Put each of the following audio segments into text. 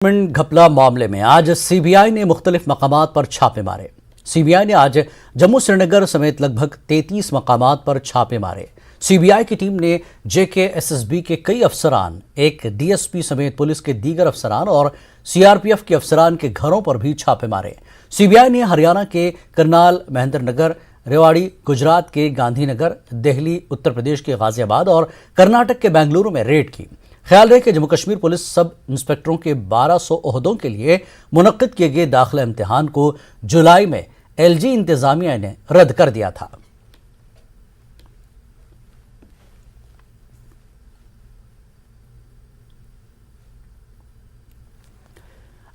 घपला मामले में आज सीबीआई ने मुख्तलिफ मकामात पर छापे मारे। सीबीआई ने आज जम्मू श्रीनगर समेत लगभग 33 मकामात पर छापे मारे। सीबीआई की टीम ने जेकेएसएसबी के कई अफसरान, एक डीएसपी समेत पुलिस के दीगर अफसरान और सीआरपीएफ के अफसरान के घरों पर भी छापे मारे। सीबीआई ने हरियाणा के करनाल, महेंद्र नगर, रेवाड़ी, गुजरात के गांधीनगर, दिल्ली, उत्तर प्रदेश के गाजियाबाद और कर्नाटक के बेंगलुरु में रेड की। ख्याल रहे कि जम्मू कश्मीर पुलिस सब इंस्पेक्टरों के 1200 ओहदों के लिए मुनक्किद किए गए दाखिला इम्तिहान को जुलाई में एलजी इंतजामिया ने रद्द कर दिया था।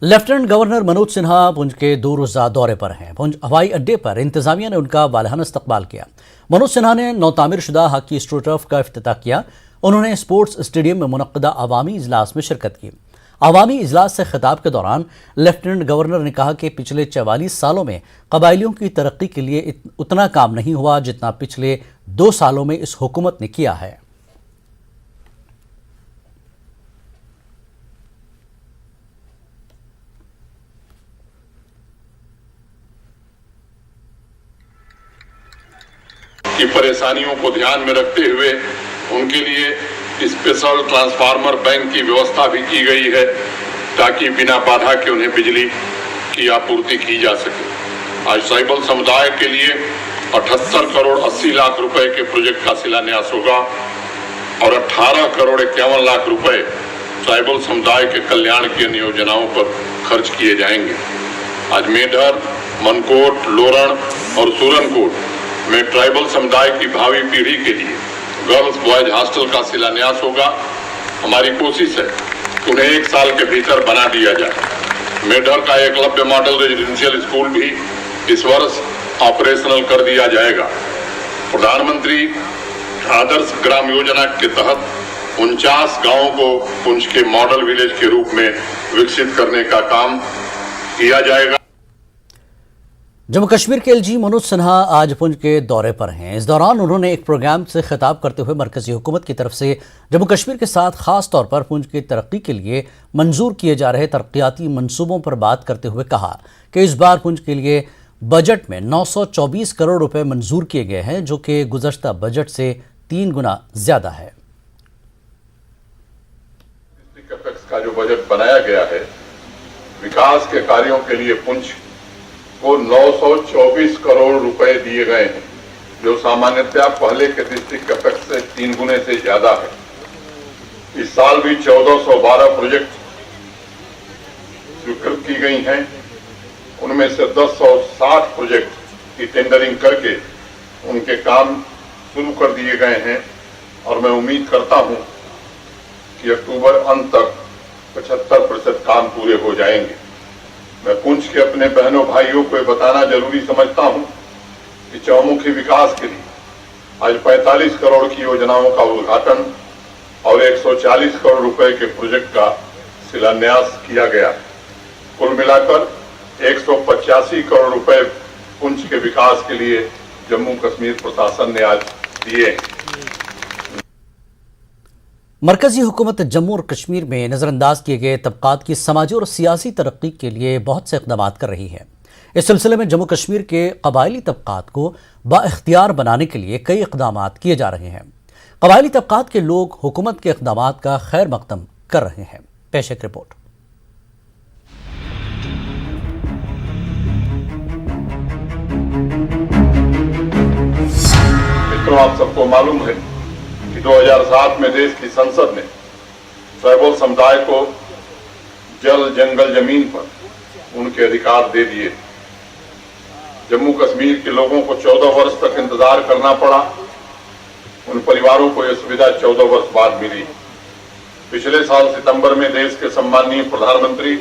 लेफ्टिनेंट गवर्नर मनोज सिन्हा पुंछ के 2 रोज़ा दौरे पर हैं। पुंछ हवाई अड्डे पर इंतजामिया ने उनका वालहाना इस्तकबाल किया। मनोज सिन्हा ने नौतामीर शुदा हॉकी एस्ट्रोटर्फ का इफ्तिताह किया। उन्होंने स्पोर्ट्स स्टेडियम में मुनक्किदा अवामी इजलास में शिरकत की। अवामी इजलास से खिताब के दौरान लेफ्टिनेंट गवर्नर ने कहा कि पिछले 44 सालों में कबायलियों की तरक्की के लिए उतना काम नहीं हुआ जितना पिछले 2 सालों में इस हुकूमत ने किया है। की परेशानियों को ध्यान में रखते हुए उनके लिए स्पेशल ट्रांसफार्मर बैंक की व्यवस्था भी की गई है ताकि बिना बाधा के उन्हें बिजली की आपूर्ति की जा सके। आज ट्राइबल समुदाय के लिए 78 करोड़ 80 लाख रुपए के प्रोजेक्ट का शिलान्यास होगा और 18 करोड़ 51 लाख रुपए ट्राइबल समुदाय के कल्याण की अन्य योजनाओं पर खर्च किए जाएंगे। आज मेढर, मनकोट, लोरण और सूरनकोट में ट्राइबल समुदाय की भावी पीढ़ी के लिए गर्ल्स बॉयज हॉस्टल का शिलान्यास होगा। हमारी कोशिश है कि उन्हें 1 साल के भीतर बना दिया जाए। मेढर का एकलव्य मॉडल रेजिडेंशियल स्कूल भी इस वर्ष ऑपरेशनल कर दिया जाएगा। प्रधानमंत्री आदर्श ग्राम योजना के तहत 49 गांवों को पुंछ के मॉडल विलेज के रूप में विकसित करने का काम किया जाएगा। जम्मू कश्मीर के एलजी मनोज सिन्हा आज पुंछ के दौरे पर हैं। इस दौरान उन्होंने एक प्रोग्राम से खिताब करते हुए मरकजी हुकूमत की तरफ से जम्मू कश्मीर के साथ खास तौर पर पुंछ की तरक्की के लिए मंजूर किए जा रहे तरक्याती मंसूबों पर बात करते हुए कहा कि इस बार पुंछ के लिए बजट में 924 करोड़ रुपए मंजूर किए गए हैं, जो कि गुज़श्ता बजट से 3 गुना ज्यादा है। का जो बजट बनाया गया है विकास के कार्यों के लिए पुंछ को 924 करोड़ रुपए दिए गए हैं, जो सामान्यतः पहले के डिस्ट्रिक्ट कैपेक्स से 3 गुने से ज्यादा है। इस साल भी 1412 प्रोजेक्ट स्वीकृत की गई हैं। उनमें से 1060 प्रोजेक्ट की टेंडरिंग करके उनके काम शुरू कर दिए गए हैं और मैं उम्मीद करता हूं कि अक्टूबर अंत तक 75% काम पूरे हो जाएंगे। मैं पुंछ के अपने बहनों भाइयों को बताना जरूरी समझता हूं कि चौमुखी विकास के लिए आज 45 करोड़ की योजनाओं का उद्घाटन और 140 करोड़ रुपए के प्रोजेक्ट का शिलान्यास किया गया। कुल मिलाकर 185 करोड़ रुपए पुंछ के विकास के लिए जम्मू कश्मीर प्रशासन ने आज दिए। मरकजी हुकूमत जम्मू और कश्मीर में नज़रअंदाज किए गए तबकात की समाजी और सियासी तरक्की के लिए बहुत से इक़दाम कर रही है। इस सिलसिले में जम्मू कश्मीर के कबायली तबकात को बाइख्तियार बनाने के लिए कई इक़दाम किए जा रहे हैं। कबायली तबकात के लोग हुकूमत के इक़दाम का खैर मकदम कर रहे हैं। पेश एक रिपोर्ट। मित्रों, आप सबको मालूम है 2007 में देश की संसद ने ट्राइबल समुदाय को जल, जंगल, जमीन पर उनके अधिकार दे दिए। जम्मू कश्मीर के लोगों को 14 वर्ष तक इंतजार करना पड़ा। उन परिवारों को यह सुविधा 14 वर्ष बाद मिली। पिछले साल सितंबर में देश के सम्माननीय प्रधानमंत्री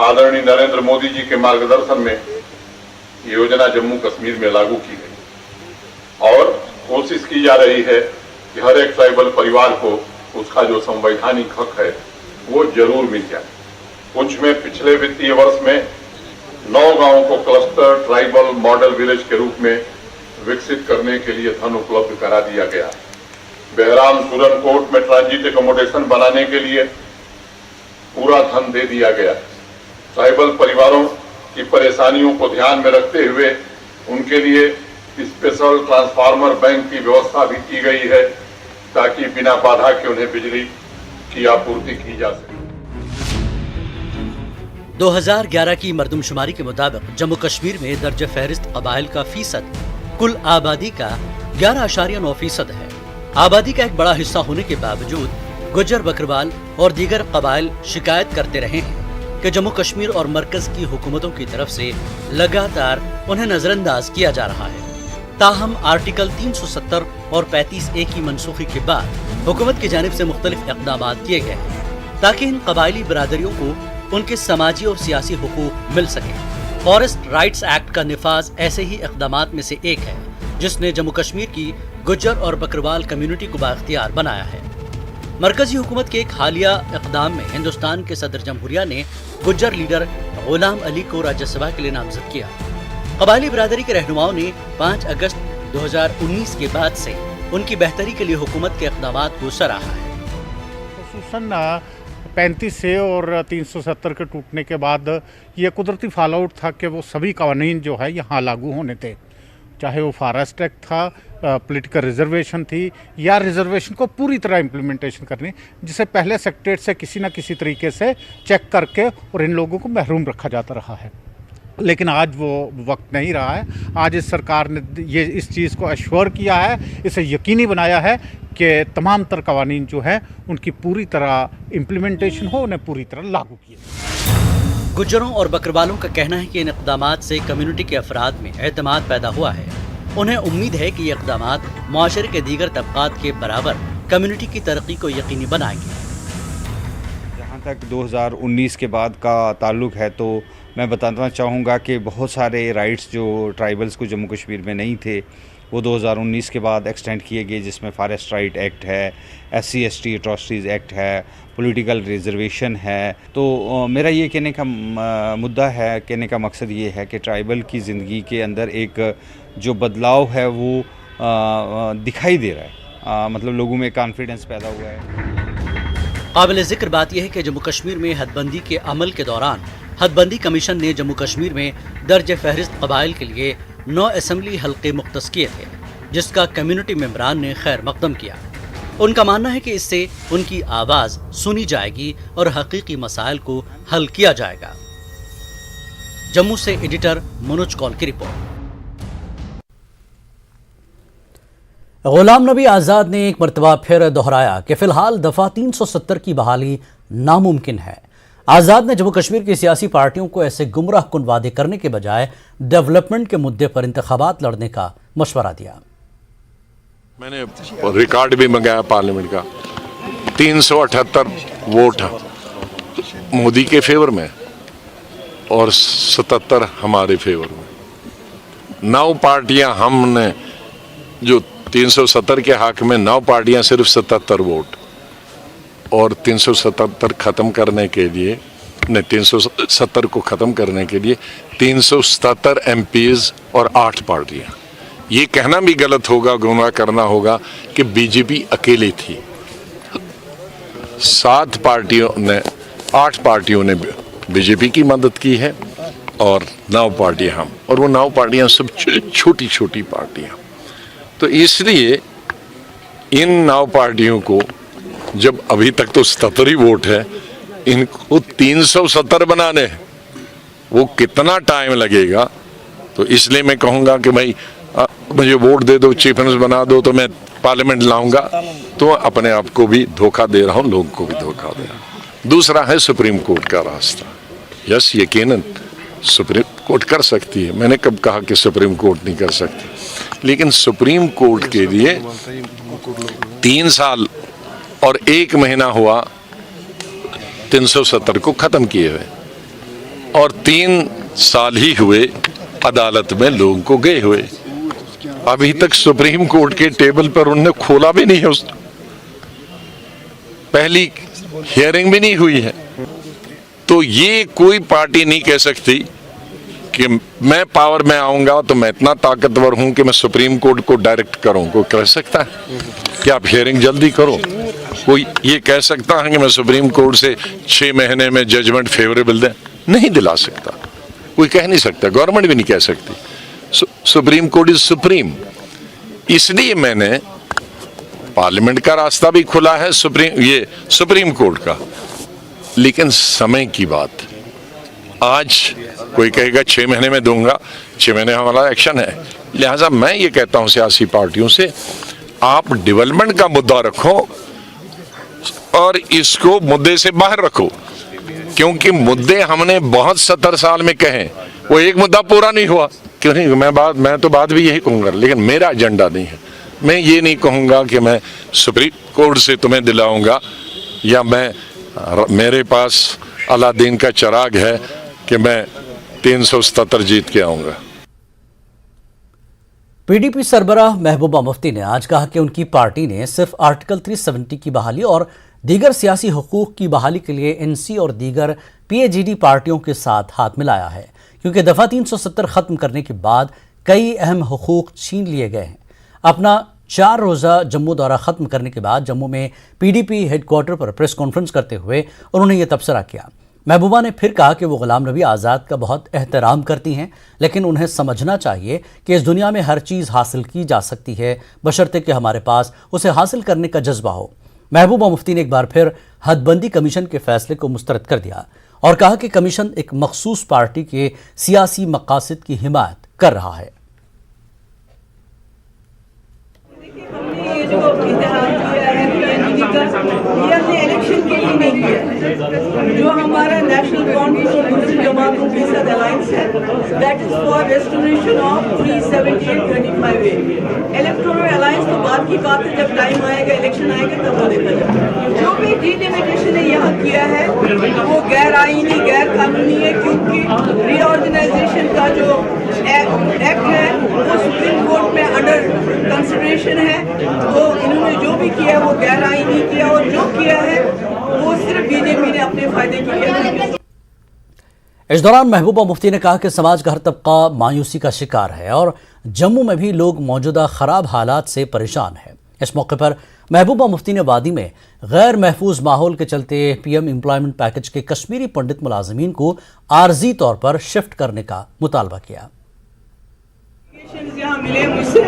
आदरणीय नरेंद्र मोदी जी के मार्गदर्शन में ये योजना जम्मू कश्मीर में लागू की गई और कोशिश की जा रही है कि हर एक ट्राइबल परिवार को उसका जो संवैधानिक हक है वो जरूर मिल जाए। पुंछ में पिछले वित्तीय वर्ष में 9 गांवों को क्लस्टर ट्राइबल मॉडल विलेज के रूप में विकसित करने के लिए धन उपलब्ध करा दिया गया। बहराम सूरनकोट में ट्रांजिट एकोमोडेशन बनाने के लिए पूरा धन दे दिया गया। ट्राइबल परिवारों की परेशानियों को ध्यान में रखते हुए उनके लिए स्पेशल ट्रांसफार्मर बैंक की व्यवस्था भी की गई है ताकि बिना बाधा के उन्हें बिजली की आपूर्ति की जा सके। 2011 की मरदमशुमारी के मुताबिक जम्मू कश्मीर में दर्ज फहरिस्त कबाइल का फीसद कुल आबादी का 11.9% है। आबादी का एक बड़ा हिस्सा होने के बावजूद गुज्जर, बकरवाल और दीगर कबाइल शिकायत करते रहे हैं कि जम्मू कश्मीर और मरकज की हुकूमतों की तरफ से लगातार उन्हें नजरअंदाज किया जा रहा है। ताहम आर्टिकल 370 और 35A की मनसूखी के बाद हुकूमत की जानिब से मुख्तलिफ इक़दाम किए गए हैं ताकि इन कबायली बरादरियों को उनके समाजी और सियासी हुकूक मिल सके। फॉरेस्ट राइट्स एक्ट का निफाज ऐसे ही इक़दामात में से एक है जिसने जम्मू कश्मीर की गुज्जर और बकरवाल कम्युनिटी को बाख्तियार बनाया है। मरकजी हुकूमत के एक हालिया इक़दाम में हिंदुस्तान के सदर जमहूरिया ने गुज्जर लीडर गुलाम अली को राज्यसभा के लिए नामजद किया। कबायली बरादरी के रहनुमाओं ने 5 अगस्त 2019 के बाद से उनकी बेहतरी के लिए हुकूमत के इक़दामात को सराहा है। खसूसन 35A और 370 के टूटने के बाद ये कुदरती फॉल आउट था कि वो सभी कानून जो है यहाँ लागू होने थे, चाहे वो फॉरेस्ट एक्ट था, पॉलिटिकल रिजर्वेशन थी या रिजर्वेशन को पूरी तरह इम्प्लीमेंटेशन करनी, जिसे पहले सेक्रेटरीट से किसी न किसी तरीके से चेक करके और इन लोगों को महरूम रखा जाता रहा है। लेकिन आज वो वक्त नहीं रहा है। आज इस सरकार ने ये इस चीज़ को एश्योर किया है, इसे यकीनी बनाया है कि तमाम तर कवानीन जो है उनकी पूरी तरह इम्प्लीमेंटेशन हो, उन्हें पूरी तरह लागू किया। गुज्जरों और बकरवालों का कहना है कि इन इक़दामात से कम्युनिटी के अफराद में एतमाद पैदा हुआ है। उन्हें उम्मीद है कि ये इक़दामात मुआशरे के दीगर तबक़ात के बराबर कम्युनिटी की तरक्की को यकीनी बनाएंगे। जहाँ तक 2019 के बाद का ताल्लुक़ है तो मैं बताना चाहूँगा कि बहुत सारे राइट्स जो ट्राइबल्स को जम्मू कश्मीर में नहीं थे वो 2019 के बाद एक्सटेंड किए गए, जिसमें फॉरेस्ट राइट एक्ट है, SC/ST एट्रॉसिटीज़ एक्ट है, पॉलिटिकल रिजर्वेशन है। तो मेरा ये कहने का मुद्दा है, कहने का मकसद ये है कि ट्राइबल की ज़िंदगी के अंदर एक जो बदलाव है वो दिखाई दे रहा है, मतलब लोगों में कॉन्फिडेंस पैदा हुआ है। काबिल ज़िक्र बात यह है कि जम्मू कश्मीर में हदबंदी के अमल के दौरान हदबंदी कमीशन ने जम्मू कश्मीर में दर्ज फहरिस्त कबाइल के लिए 9 असम्बली हल्के मुख्तस किए थे, जिसका कम्युनिटी मेंबरान ने खैर मकदम किया। उनका मानना है कि इससे उनकी आवाज़ सुनी जाएगी और हकीकी मसाइल को हल किया जाएगा। जम्मू से एडिटर मनोज कौल की रिपोर्ट। गुलाम नबी आज़ाद ने एक मरतबा फिर दोहराया कि फ़िलहाल दफ़ा 370 की बहाली नामुमकिन है। आज़ाद ने जम्मू कश्मीर की सियासी पार्टियों को ऐसे गुमराह कुन वादे करने के बजाय डेवलपमेंट के मुद्दे पर इंतखाबात लड़ने का मशवरा दिया। मैंने रिकॉर्ड भी मंगाया पार्लियामेंट का, 378 वोट मोदी के फेवर में और 77 हमारे फेवर में। 9 पार्टियां, हमने जो 370 के हक में 9 पार्टियां सिर्फ 77 वोट, और 377 ख़त्म करने के लिए 370 को ख़त्म करने के लिए 377 MPs और 8 पार्टियां। ये कहना भी गलत होगा, गुमराह करना होगा कि बीजेपी अकेली थी। 8 पार्टियों ने बीजेपी की मदद की है और 9 पार्टियां हम, और वो 9 पार्टियां सब छोटी छोटी पार्टियां। तो इसलिए इन 9 पार्टियों को, जब अभी तक तो 77 ही वोट है, इनको 370 बनाने वो कितना टाइम लगेगा। तो इसलिए मैं कहूँगा कि भाई मुझे वोट दे दो, चीफ मिनिस्टर बना दो तो मैं पार्लियामेंट लाऊंगा, तो अपने आप को भी धोखा दे रहा हूँ, लोगों को भी धोखा दे रहा हूँ। दूसरा है सुप्रीम कोर्ट का रास्ता। यस, यकीनन सुप्रीम कोर्ट कर सकती है, मैंने कब कहा कि सुप्रीम कोर्ट नहीं कर सकती, लेकिन सुप्रीम कोर्ट के लिए 3 साल और 1 महीना हुआ 370 को ख़त्म किए हुए, और 3 साल ही हुए अदालत में लोगों को गए हुए। अभी तक सुप्रीम कोर्ट के टेबल पर उन्होंने खोला भी नहीं है, उस पहली हियरिंग भी नहीं हुई है। तो ये कोई पार्टी नहीं कह सकती कि मैं पावर में आऊंगा तो मैं इतना ताकतवर हूं कि मैं सुप्रीम कोर्ट को डायरेक्ट करूं। कोई कह सकता है कि आप हियरिंग जल्दी करो? कोई ये कह सकता है कि मैं सुप्रीम कोर्ट से 6 महीने में जजमेंट फेवरेबल दें? नहीं दिला सकता, कोई कह नहीं सकता, गवर्नमेंट भी नहीं कह सकती। Supreme court is supreme. इसलिए मैंने पार्लियामेंट का रास्ता भी खुला है, सुप्रीम कोर्ट का। लेकिन समय की बात, आज कोई कहेगा 6 महीने में दूंगा, 6 महीने हमारा एक्शन है। लिहाजा मैं ये कहता हूं सियासी पार्टियों से, आप डेवलपमेंट का मुद्दा रखो और इसको मुद्दे से बाहर रखो, क्योंकि मुद्दे हमने बहुत 70 साल में कहे, वो एक मुद्दा पूरा नहीं हुआ। क्यों नहीं? मैं तो बात भी यही कहूँगा, लेकिन मेरा एजेंडा नहीं है। मैं ये नहीं कहूँगा कि मैं सुप्रीम कोर्ट से तुम्हें दिलाऊंगा, या मेरे पास अलादीन का चिराग है कि मैं 377 जीत के आऊँगा। पीडीपी सरबराह महबूबा मुफ्ती ने आज कहा कि उनकी पार्टी ने सिर्फ आर्टिकल 370 की बहाली और दीगर सियासी हुकूक की बहाली के लिए एनसी और दीगर पीएजीडी पार्टियों के साथ हाथ मिलाया है, क्योंकि दफ़ा 370 ख़त्म करने के बाद कई अहम हुकूक छीन लिए गए हैं। अपना 4 रोज़ा जम्मू दौरा ख़त्म करने के बाद जम्मू में पीडीपी हेडक्वार्टर पर प्रेस कॉन्फ्रेंस करते हुए उन्होंने ये तबसरा किया। महबूबा ने फिर कहा कि वो गुलाम नबी आज़ाद का बहुत एहतराम करती हैं, लेकिन उन्हें समझना चाहिए कि इस दुनिया में हर चीज़ हासिल की जा सकती है, बशर्ते कि हमारे पास उसे हासिल करने का जज्बा हो। महबूबा मुफ्ती ने एक बार फिर हदबंदी कमीशन के फैसले को मुस्तरद कर दिया और कहा कि कमीशन एक मखसूस पार्टी के सियासी मकासद की हिमायत कर रहा है। ये हमने इलेक्शन के लिए नहीं किया। जो हमारा नेशनल कॉन्फ्रेंस और मुस्लिम जमातों के साथ अलायंस है, that is for restoration of 378-35A। Electoral alliance तो बाद की बात है, जब टाइम आएगा, इलेक्शन आएगा, तब वो देखा जाएगा। जो भी डिलिमिटेशन ने यहाँ किया है वो गैर आईनी, गैर कानूनी है, क्योंकि रीऑर्गेनाइजेशन का जो एक्ट है वो सुप्रीम कोर्ट में अंडर कंसिडरेशन है। तो इन्होंने जो भी किया है वो गैर आईनी किया, और जो किया है वो सिर्फ बीजेपी ने अपने फायदे के लिए किया। इस दौरान महबूबा मुफ्ती ने कहा कि समाज का हर तबका मायूसी का शिकार है और जम्मू में भी लोग मौजूदा खराब हालात से परेशान हैं। इस मौके पर महबूबा मुफ्ती ने वादी में गैर महफूज माहौल के चलते पीएम एम्प्लॉयमेंट पैकेज के कश्मीरी पंडित मुलाजिमीन को आर्जी तौर पर शिफ्ट करने का मुतालबा किया। यहाँ मिले मुझसे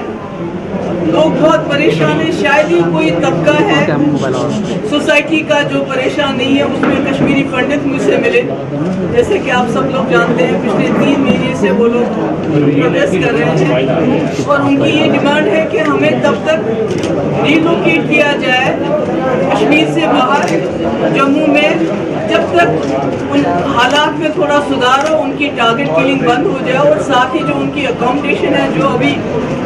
लोग बहुत परेशान है, शायद ही कोई तबका है सोसाइटी का जो परेशान नहीं है। उसमें कश्मीरी पंडित मुझसे मिले, जैसे कि आप सब लोग जानते हैं पिछले 3 महीने से वो लोग प्रोटेस्ट कर रहे हैं, और उनकी ये डिमांड है कि हमें तब तक रिलोकेट किया जाए कश्मीर से बाहर जम्मू में, जब तक उन हालात में थोड़ा सुधार हो, उनकी टारगेट किलिंग बंद हो जाए, और साथ ही जो उनकी अकोमोडेशन है जो अभी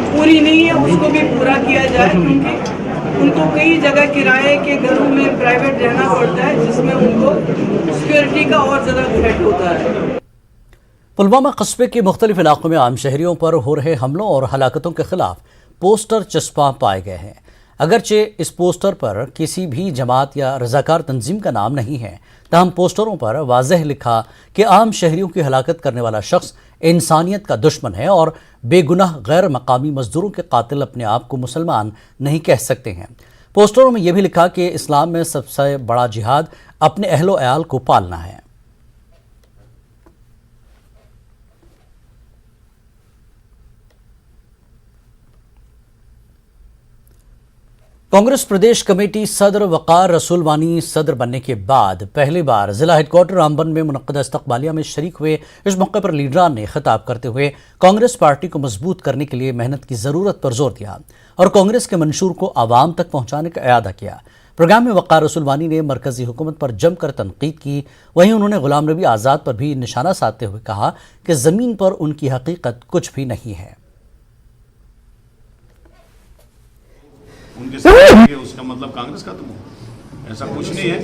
पूरी नहीं है उसको भी पूरा किया जाए, क्योंकि उनको कई जगह किराए के घरों में प्राइवेट रहना पड़ता है, जिसमें उनको सिक्योरिटी का और ज़्यादा थ्रेट होता है। पुलवामा कस्बे के मुख्तलिफ इलाकों में आम शहरियों पर हो रहे हमलों और हलाकतों के खिलाफ पोस्टर चस्पा पाए गए हैं। अगरचे इस पोस्टर पर किसी भी जमात या रजाकार तंजीम का नाम नहीं है, ताहम पोस्टरों पर वाज़ेह लिखा कि आम शहरियों की हलाकत करने वाला शख्स इंसानियत का दुश्मन है और बेगुनाह गैर मकामी मजदूरों के कातिल अपने आप को मुसलमान नहीं कह सकते हैं। पोस्टरों में यह भी लिखा कि इस्लाम में सबसे बड़ा जिहाद अपने अहलो अयाल को पालना है। कांग्रेस प्रदेश कमेटी सदर वकार रसूल वानी सदर बनने के बाद पहली बार जिला हेडक्वार्टर रामबन में मुनक्कदा इस्तकबालिया में शरीक हुए। इस मौके पर लीडरान ने खिताब करते हुए कांग्रेस पार्टी को मजबूत करने के लिए मेहनत की ज़रूरत पर जोर दिया और कांग्रेस के मंशूर को आवाम तक पहुंचाने का इरादा किया। प्रोग्राम में वकार रसूल वानी ने मरकजी हुकूमत पर जमकर तनकीद की। वहीं उन्होंने गुलाम नबी आज़ाद पर भी निशाना साधते हुए कहा कि ज़मीन पर उनकी हकीकत कुछ भी नहीं है। उनके साथ उसका मतलब कांग्रेस खत्म हो, ऐसा कुछ नहीं है।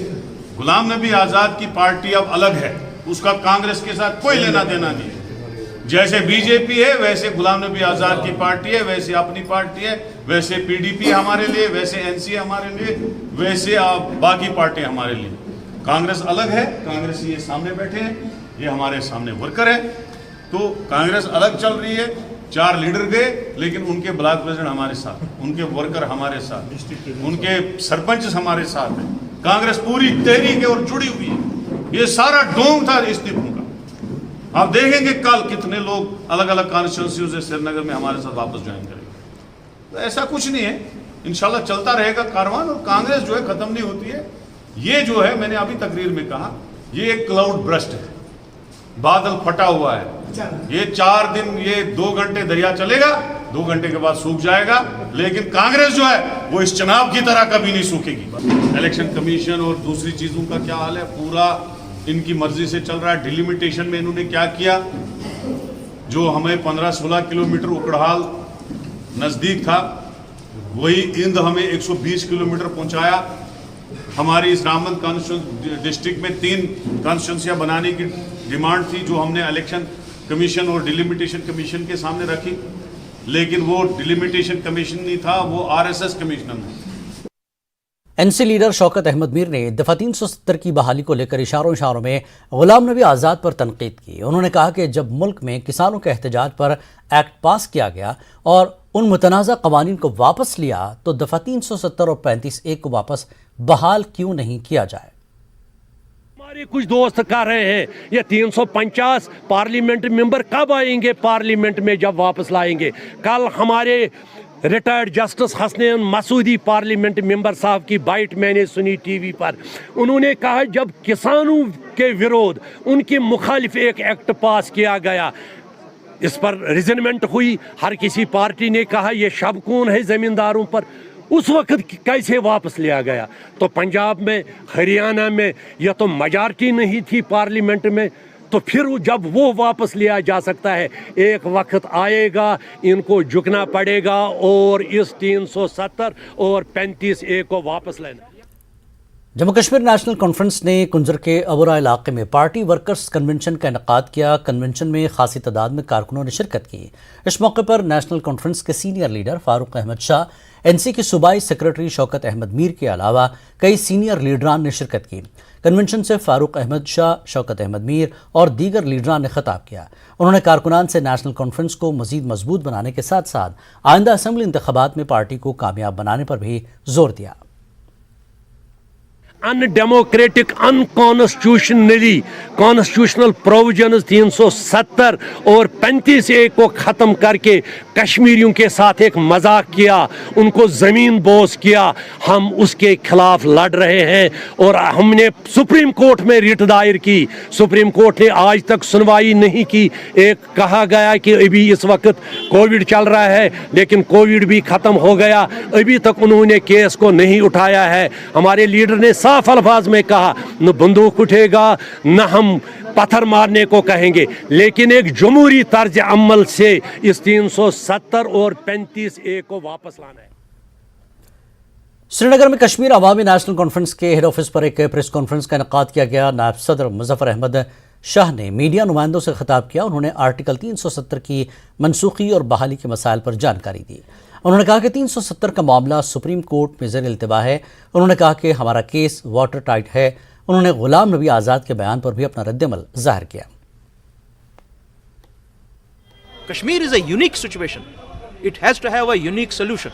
गुलाम नबी आजाद की पार्टी अब अलग है, उसका कांग्रेस के साथ कोई लेना देना नहीं है। जैसे बीजेपी है वैसे गुलाम नबी आजाद की पार्टी है, वैसे अपनी पार्टी है, वैसे पीडीपी हमारे लिए, वैसे एनसी हमारे लिए, वैसे बाकी पार्टी हमारे लिए। कांग्रेस अलग है, कांग्रेस ये सामने बैठे हैं, ये हमारे सामने वर्कर है। तो कांग्रेस अलग चल रही है, 4 लीडर गए, लेकिन उनके ब्लॉक प्रेसिडेंट हमारे साथ, उनके वर्कर हमारे साथ, उनके सरपंच हमारे साथ हैं। कांग्रेस पूरी तहरीक है और जुड़ी हुई है। ये सारा डोंग था इस्तीफों का। आप देखेंगे कल कितने लोग अलग अलग कॉन्स्टिट्यूंसियों से श्रीनगर में हमारे साथ वापस ज्वाइन करेंगे। तो ऐसा कुछ नहीं है, इंशाल्लाह चलता रहेगा कारवान, और कांग्रेस जो है खत्म नहीं होती है। ये जो है, मैंने अभी तकरीर में कहा, ये एक क्लाउड ब्रस्ट है, बादल फटा हुआ है। ये 4 दिन, ये 2 घंटे दरिया चलेगा, 2 घंटे के बाद सूख जाएगा, लेकिन कांग्रेस जो है वो इस चुनाव की तरह कभी नहीं सूखेगी। इलेक्शन कमीशन और दूसरी चीजों का क्या हाल है, पूरा इनकी मर्जी से चल रहा है। डिलिमिटेशन में इन्होंने क्या किया, जो हमें 15-16 किलोमीटर उकड़हाल नजदीक था, वही इंद हमें 120 किलोमीटर पहुंचाया। हमारी इस रामबन कॉन्स्टिट्यूंसी डिस्ट्रिक्ट में 3 कॉन्स्टिट्यूंसियां बनाने की डिमांड थी, जो हमने इलेक्शन कमीशन और डिलिमिटेशन कमीशन के सामने रखी, लेकिन वो डिलिमिटेशन कमीशन नहीं था, वो आरएसएस कमिश्नर था। एनसी लीडर शौकत अहमद मीर ने दफा 370 की बहाली को लेकर इशारों में गुलाम नबी आज़ाद पर तनकीद की। उन्होंने कहा कि जब मुल्क में किसानों के एहतजाज पर एक्ट पास किया गया और उन मुतनाज़ा कवानीन को वापस लिया, तो दफा 370 और 35(1) को वापस बहाल क्यों नहीं किया जाए। हमारे कुछ दोस्त कह रहे हैं ये 350 पार्लियामेंट मेंबर कब आएंगे पार्लियामेंट में, जब वापस लाएंगे। कल हमारे retired justice Hasnain Masoodi parliament member साहब की बाइट मैंने सुनी टीवी पर। उन्होंने कहा जब किसानों के विरोध उनके मुखालिफ एक एक्ट पास किया गया, इस पर रिजनमेंट हुई, हर किसी पार्टी ने कहा ये शबकून है ज़मींदारों पर। उस वक्त कैसे वापस लिया गया? तो पंजाब में, हरियाणा में यह तो मेजॉरिटी नहीं थी पार्लियामेंट में, तो फिर जब वो वापस लिया जा सकता है, एक वक्त आएगा इनको झुकना पड़ेगा और इस 370 और 35(1) को वापस लेना। जम्मू कश्मीर नेशनल कॉन्फ्रेंस ने कुंजर के अबुरा इलाके में पार्टी वर्कर्स कन्वेंशन का इनेकाद किया। कन्वेंशन में खासी तादाद में कारकुनों ने शिरकत की। इस मौके पर नेशनल कॉन्फ्रेंस के senior leader Farooq Ahmad Shah, NC के सूबाई सेक्रेटरी शौकत अहमद मीर के अलावा कई सीनियर लीडरान ने शिरकत की। कन्वेंशन से फारूक अहमद शाह, शौकत अहमद मीर और दीगर लीडरान ने खिताब किया। उन्होंने कारकुनान से नेशनल कॉन्फ्रेंस को मजीद मजबूत बनाने के साथ साथ आइंदा असम्बली इंतखाबात में पार्टी को कामयाब बनाने पर भी जोर दिया। अनडेमोक्रेटिक, अनकॉन्स्टिट्यूशनली कॉन्स्टिट्यूशनल प्रोविजंस 370 और 35(1) को ख़त्म करके कश्मीरियों के साथ एक मजाक किया, उनको ज़मीन बोस किया। हम उसके खिलाफ लड़ रहे हैं और हमने सुप्रीम कोर्ट में रिट दायर की। सुप्रीम कोर्ट ने आज तक सुनवाई नहीं की। एक कहा गया कि अभी इस वक्त कोविड चल रहा है, लेकिन कोविड भी ख़त्म हो गया, अभी तक उन्होंने केस को नहीं उठाया है। हमारे लीडर ने साफ अल्फाज में कहा न बंदूक उठेगा न हम पत्थर मारने को कहेंगे, लेकिन एक जमहूरी तर्ज अमल से इस 370 और 35(1) को वापस लाना है। श्रीनगर में कश्मीर अवामी नेशनल कॉन्फ्रेंस के हेड ऑफिस पर एक प्रेस कॉन्फ्रेंस का इनेकाद किया गया। नायब सदर मुजफ्फर अहमद शाह ने मीडिया नुमाइंदों से खिताब किया। उन्होंने आर्टिकल 370 की मनसूखी और बहाली के मसाइल पर जानकारी दी। उन्होंने कहा कि 370 का मामला सुप्रीम कोर्ट में ज़ेर इल्तिवा है। उन्होंने कहा कि हमारा केस वाटर टाइट है। उन्होंने गुलाम नबी आज़ाद के बयान पर भी अपना रद्दअमल जाहिर किया। Kashmir is a unique situation. It has to have a unique solution.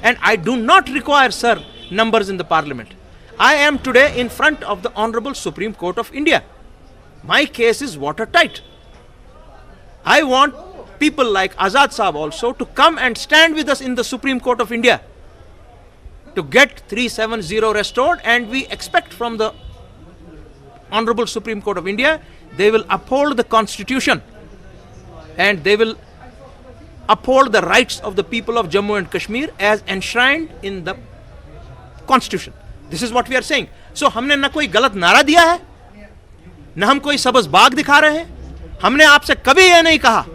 And I do not require, sir, numbers in the parliament. I am today in front of the Honorable Supreme Court of India. My case is watertight. I want people like Azad Saab also to come and stand with us in the Supreme Court of India to get 370 restored, and we expect from the Honorable Supreme Court of India, they will uphold the Constitution and they will uphold the rights of the people of Jammu and Kashmir as enshrined in the Constitution. This is what we are saying. So हमने न कोई गलत नारा दिया है, न हम कोई सबज बाग दिखा रहे हैं। हमने आपसे कभी यह नहीं कहा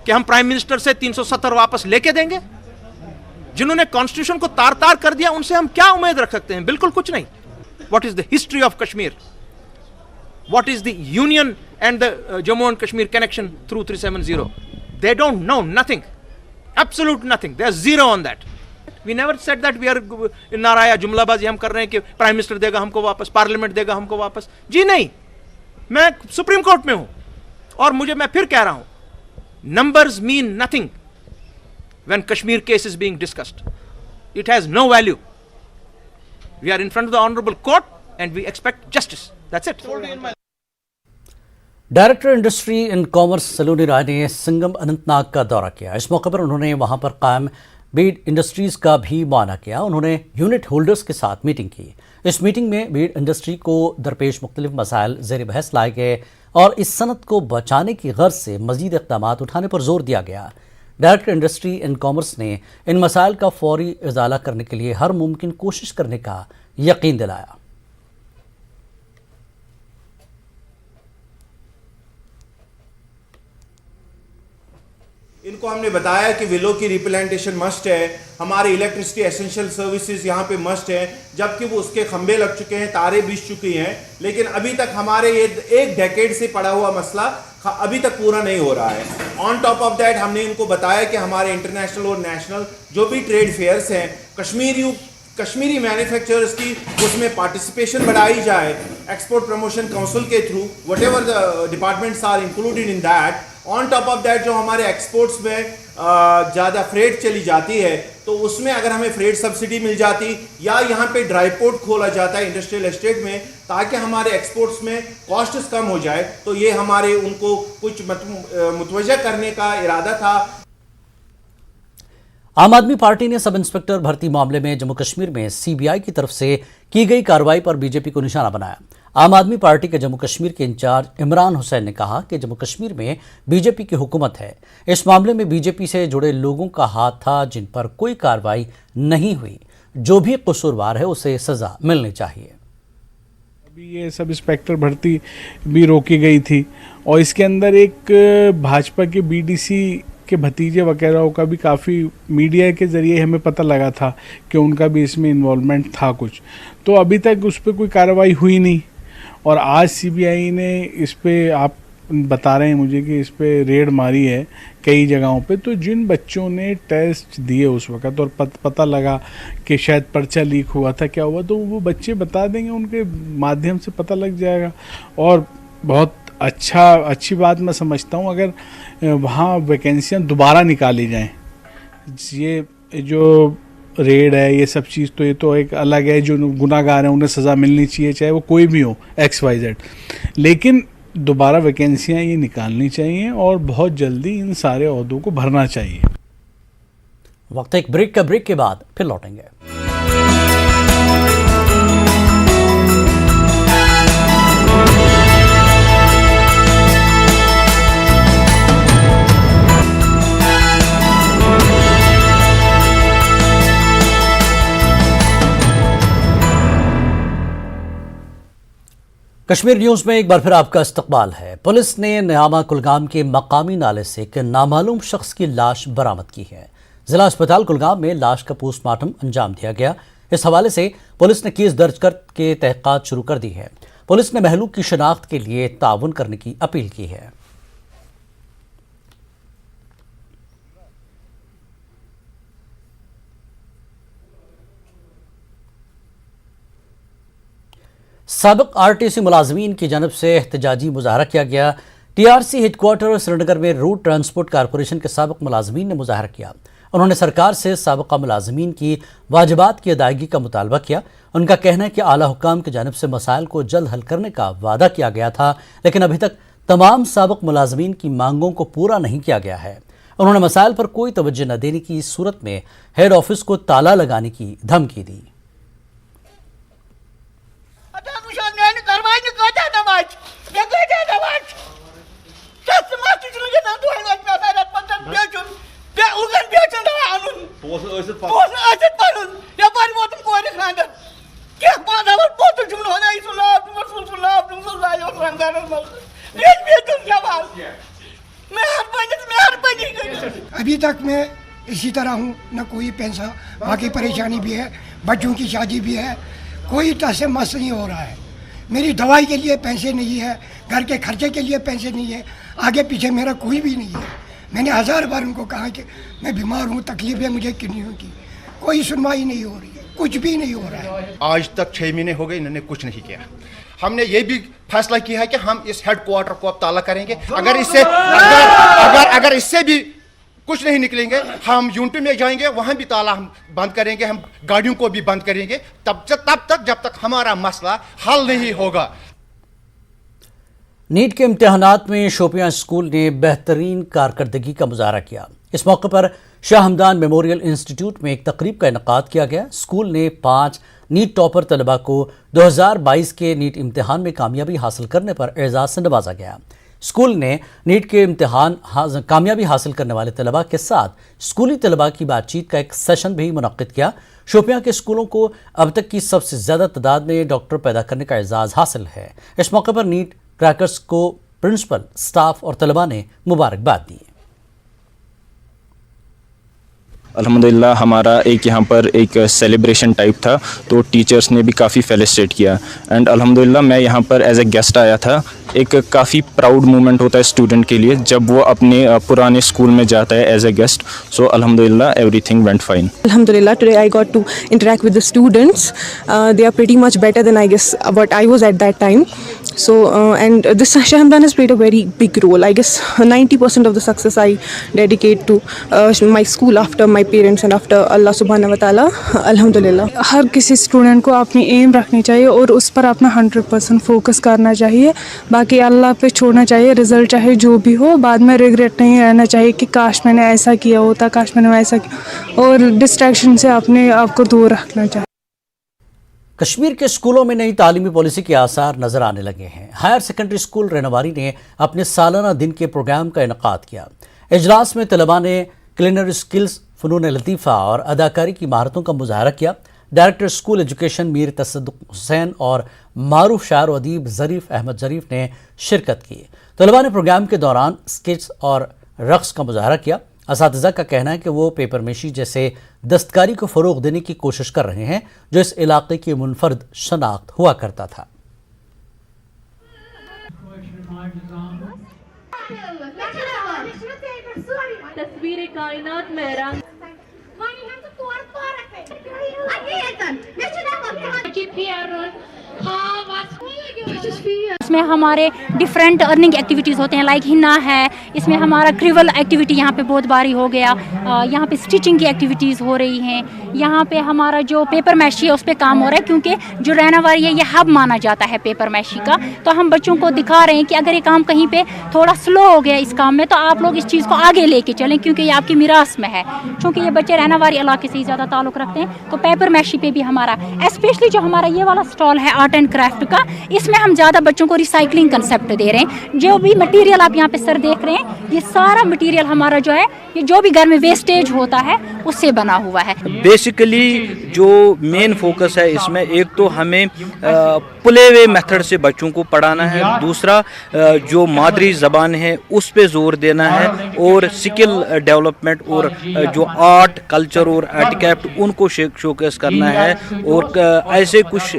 कि हम प्राइम मिनिस्टर से 370 वापस लेके देंगे। जिन्होंने कॉन्स्टिट्यूशन को तार तार कर दिया, उनसे हम क्या उम्मीद रख सकते हैं? बिल्कुल कुछ नहीं। What is the history of Kashmir? What is the union and the Jammu and Kashmir connection through 370? They don't know nothing. Absolute nothing. They are zero on that. We never said that we are नाराया जुमलाबाजी हम कर रहे हैं कि prime minister देगा हमको वापस, parliament देगा हमको वापस। जी नहीं, मैं सुप्रीम कोर्ट में हूं और मैं फिर कह रहा हूं numbers mean nothing when Kashmir case is being discussed. It has no value. We are in front of the honorable court and we expect justice. That's it. Director industry and commerce Saloni Rai ने संगम अनंतनाग का दौरा किया। इस मौके पर उन्होंने वहां पर कायम बीड इंडस्ट्रीज का भी मुआयना किया। उन्होंने यूनिट होल्डर्स के साथ मीटिंग की। इस मीटिंग में बीड इंडस्ट्री को दरपेश मुख्तलिफ मसाइल ज़ेर बहस लाए गए और इस सनत को बचाने की गर्ज से मज़ीद इक़दामात उठाने पर जोर दिया गया। डायरेक्टर इंडस्ट्री एंड कॉमर्स ने इन मसाइल का फौरी इज़ाला करने के लिए हर मुमकिन कोशिश करने का यकीन दिलाया। इनको हमने बताया कि विलो की रिप्लांटेशन मस्ट है, हमारे इलेक्ट्रिसिटी एसेंशियल सर्विसेज यहाँ पे मस्ट है, जबकि वो उसके खंबे लग चुके हैं, तारे बिछ चुकी हैं, लेकिन अभी तक हमारे ये एक डेकेड से पड़ा हुआ मसला अभी तक पूरा नहीं हो रहा है। ऑन टॉप ऑफ दैट हमने इनको बताया कि हमारे इंटरनेशनल और नेशनल जो भी ट्रेड फेयर्स हैं, कश्मीरी मैन्युफैक्चरर्स की उसमें पार्टिसिपेशन बढ़ाई जाए, एक्सपोर्ट प्रमोशन काउंसिल के through whatever the departments are included in that. On top of that जो हमारे एक्सपोर्ट्स में ज़्यादा फ्रेट चली जाती है तो उसमें अगर हमें फ्रेट सब्सिडी मिल जाती या यहाँ पे ड्राई पोर्ट खोला जाता है इंडस्ट्रियल एस्टेट में ताकि हमारे एक्सपोर्ट्स में कॉस्ट्स कम हो जाए, तो ये हमारे उनको कुछ मुतवज्जा करने का इरादा था। आम आदमी पार्टी ने सब इंस्पेक्टर भर्ती मामले में जम्मू कश्मीर में सीबीआई की तरफ से की गई कार्रवाई पर बीजेपी को निशाना बनाया। आम आदमी पार्टी के जम्मू कश्मीर के इंचार्ज इमरान हुसैन ने कहा कि जम्मू कश्मीर में बीजेपी की हुकूमत है। इस मामले में बीजेपी से जुड़े लोगों का हाथ था जिन पर कोई कार्रवाई नहीं हुई। जो भी कसूरवार है उसे सजा मिलनी चाहिए। अभी ये सब इंस्पेक्टर भर्ती भी रोकी गई थी और इसके अंदर एक भाजपा के बीडीसी के भतीजे वगैरह का भी काफ़ी मीडिया के ज़रिए हमें पता लगा था कि उनका भी इसमें इन्वॉल्वमेंट था कुछ, तो अभी तक उस पर कोई कार्रवाई हुई नहीं। और आज सीबीआई ने इस पे, आप बता रहे हैं मुझे कि इस पे रेड मारी है कई जगहों पे, तो जिन बच्चों ने टेस्ट दिए उस वक़्त और पता लगा कि शायद पर्चा लीक हुआ था, क्या हुआ, तो वो बच्चे बता देंगे, उनके माध्यम से पता लग जाएगा। और बहुत अच्छी बात मैं समझता हूँ अगर वहाँ वैकेंसियाँ दोबारा निकाली जाएं। ये जो रेड है ये सब चीज़ तो ये तो एक अलग है, जो गुनाहगार हैं उन्हें सज़ा मिलनी चाहिए, चाहे वो कोई भी हो XYZ, लेकिन दोबारा वैकेंसियाँ ये निकालनी चाहिए और बहुत जल्दी इन सारे ओहदों को भरना चाहिए। वक्त एक ब्रेक का, ब्रेक के बाद फिर लौटेंगे। कश्मीर न्यूज़ में एक बार फिर आपका इस्तकबाल है। पुलिस ने न्यामा कुलगाम के मकामी नाले से एक नामालूम शख्स की लाश बरामद की है। जिला अस्पताल कुलगाम में लाश का पोस्टमार्टम अंजाम दिया गया। इस हवाले से पुलिस ने केस दर्ज करके तहकीकात शुरू कर दी है। पुलिस ने महलूक की शनाख्त के लिए ताउन करने की अपील की है। साबिक आरटीसी मुलाजमीन की जानब से एहतजाजी मुजाहरा किया गया। टीआरसी हेडक्वार्टर श्रीनगर में रोड ट्रांसपोर्ट कारपोरेशन के साबिक मुलाजमीन ने मुजाहरा किया। उन्होंने सरकार से साबिका मुलाजमीन की वाजिबात की अदायगी का मुतालबा किया। उनका कहना है कि आला हुक्काम की जानब से मसाइल को जल्द हल करने का वादा किया गया था, लेकिन अभी तक तमाम साबिक मुलाजमीन की मांगों को पूरा नहीं किया गया है। उन्होंने मसाइल पर कोई तवज्जो न देने की सूरत में हेड ऑफिस को ताला लगाने की धमकी दी। अभी तक मैं इसी तरह हूँ, न कोई पैसा, बाकी परेशानी भी है, बच्चों की शादी भी है, कोई तसे मस नहीं हो रहा है। मेरी दवाई के लिए पैसे नहीं है, घर के खर्चे के लिए पैसे नहीं है, आगे पीछे मेरा कोई भी नहीं है। मैंने 1000 बार उनको कहा कि मैं बीमार हूँ, तकलीफ है मुझे किडनियों की, कोई सुनवाई नहीं हो रही है, कुछ भी नहीं हो रहा है। आज तक 6 महीने हो गए, इन्होंने कुछ नहीं किया। ہم نے یہ بھی فیصلہ کیا ہے کہ ہم اس ہیڈ کوارٹر کو اب تالا کریں گے. اگر اس سے بھی کچھ نہیں نکلیں گے, ہم یونٹی میں جائیں گے, وہاں بھی تالا ہم بند کریں گے, ہم گاڑیوں کو بھی بند کریں گے تب تک جب تک ہمارا مسئلہ حل نہیں ہوگا. نیٹ کے امتحانات میں شوپیاں اسکول نے بہترین کارکردگی کا مظاہرہ کیا. اس موقع پر شاہ ہمدان میموریل انسٹیٹیوٹ میں ایک تقریب کا انعقاد کیا گیا. اسکول نے 5 نیٹ ٹاپر طلباء کو 2022 کے نیٹ امتحان میں کامیابی حاصل کرنے پر اعزاز سے نوازا گیا. اسکول نے نیٹ کے امتحان کامیابی حاصل کرنے والے طلباء کے ساتھ اسکولی طلباء کی بات چیت کا ایک سیشن بھی منعقد کیا. شوپیاں کے اسکولوں کو اب تک کی سب سے زیادہ تعداد میں ڈاکٹر پیدا کرنے کا اعزاز حاصل ہے. اس موقع پر نیٹ کریکرز کو پرنسپل، سٹاف اور طلباء نے مبارکباد دی. الحمدللہ ہمارا ایک یہاں پر ایک سیلیبریشن ٹائپ تھا تو ٹیچرز نے بھی کافی فیلسٹریٹ کیا اینڈ الحمدللہ میں یہاں پر ایز اے گیسٹ آیا تھا. ایک کافی پراؤڈ مومنٹ ہوتا ہے اسٹوڈنٹ کے لیے جب وہ اپنے پرانے اسکول میں جاتا ہے ایز اے گیسٹ. سو الحمدللہ everything went fine. Alhamdulillah, today I got to interact with the students. They are pretty much better than I guess what I was at that time. So and this Shah Hamdan has played a very big role. I guess 90% of the success I dedicate to my school after my parents and after Allah subhanahu wa ta'ala. Alhamdulillah. ہر کسی student کو اپنی M رکھنی چاہیے اور اس پر اپنا 100% focus کرنا چاہیے. باقی اللہ پہ چھوڑنا چاہیے. رزلٹ چاہے جو بھی ہو بعد میں ریگریٹ نہیں رہنا چاہیے کہ کاش میں نے ایسا کیا ہوتا, کاش میں نے ایسا کیا, اور ڈسٹریکشن سے اپنے آپ کو دور رکھنا چاہیے. کشمیر کے اسکولوں میں نئی تعلیمی پالیسی کے آثار نظر آنے لگے ہیں. ہائر سیکنڈری اسکول رینواری نے اپنے سالانہ دن کے پروگرام کا انعقاد کیا. اجلاس میں طلباء نے کلینر اسکلز، فنون لطیفہ اور اداکاری کی مہارتوں کا مظاہرہ کیا. ڈائریکٹر اسکول ایجوکیشن میر تصدق حسین اور معروف شاعر و ادیب ظریف احمد ظریف نے شرکت کی. طلباء نے پروگرام کے دوران اسکیچ اور رقص کا مظاہرہ کیا. اساتذہ کا کہنا ہے کہ وہ پیپر میشی جیسے دستکاری کو فروغ دینے کی کوشش کر رہے ہیں جو اس علاقے کی منفرد شناخت ہوا کرتا تھا. تصویر کائنات میں رنگ اس میں ہمارے ڈفرینٹ ارننگ ایکٹیویٹیز ہوتے ہیں لائک ہنا ہے, اس میں ہمارا کریول ایکٹیویٹی یہاں پہ بہت باری ہو گیا, یہاں پہ اسٹیچنگ کی ایکٹیویٹیز ہو رہی ہیں, یہاں پہ ہمارا جو پیپر میشی ہے اس پہ کام ہو رہا ہے کیونکہ جو ریناواری ہے یہ ہب مانا جاتا ہے پیپر میشی کا. تو ہم بچوں کو دکھا رہے ہیں کہ اگر یہ کام کہیں پہ تھوڑا سلو ہو گیا اس کام میں تو آپ لوگ اس چیز کو آگے لے کے چلیں کیونکہ یہ آپ کی میراث میں ہے. چونکہ یہ بچے ریناواری علاقے سے ہی زیادہ تعلق رکھتے ہیں تو پیپر میشی پہ بھی ہمارا اسپیشلی جو ہمارا یہ والا اسٹال ہے آرٹ اینڈ کرافٹ کا, اس میں ہم زیادہ بچوں کو ریسائکلنگ کنسیپٹ دے رہے ہیں. جو بھی مٹیریل آپ یہاں پہ سر دیکھ رہے ہیں یہ سارا مٹیریل ہمارا جو ہے یہ جو بھی گھر میں ویسٹیج ہوتا ہے اس سے بنا ہوا ہے. بیسیکلی جو مین فوکس ہے اس میں ایک تو ہمیں پلے وے میتھڈ سے بچوں کو پڑھانا ہے, دوسرا جو مادری زبان ہے اس پہ زور دینا ہے, اور سکل ڈیولپمنٹ اور جو آرٹ کلچر اور ایٹیکیپٹ ان کو شوکیس کرنا ہے, اور ایسے کچھ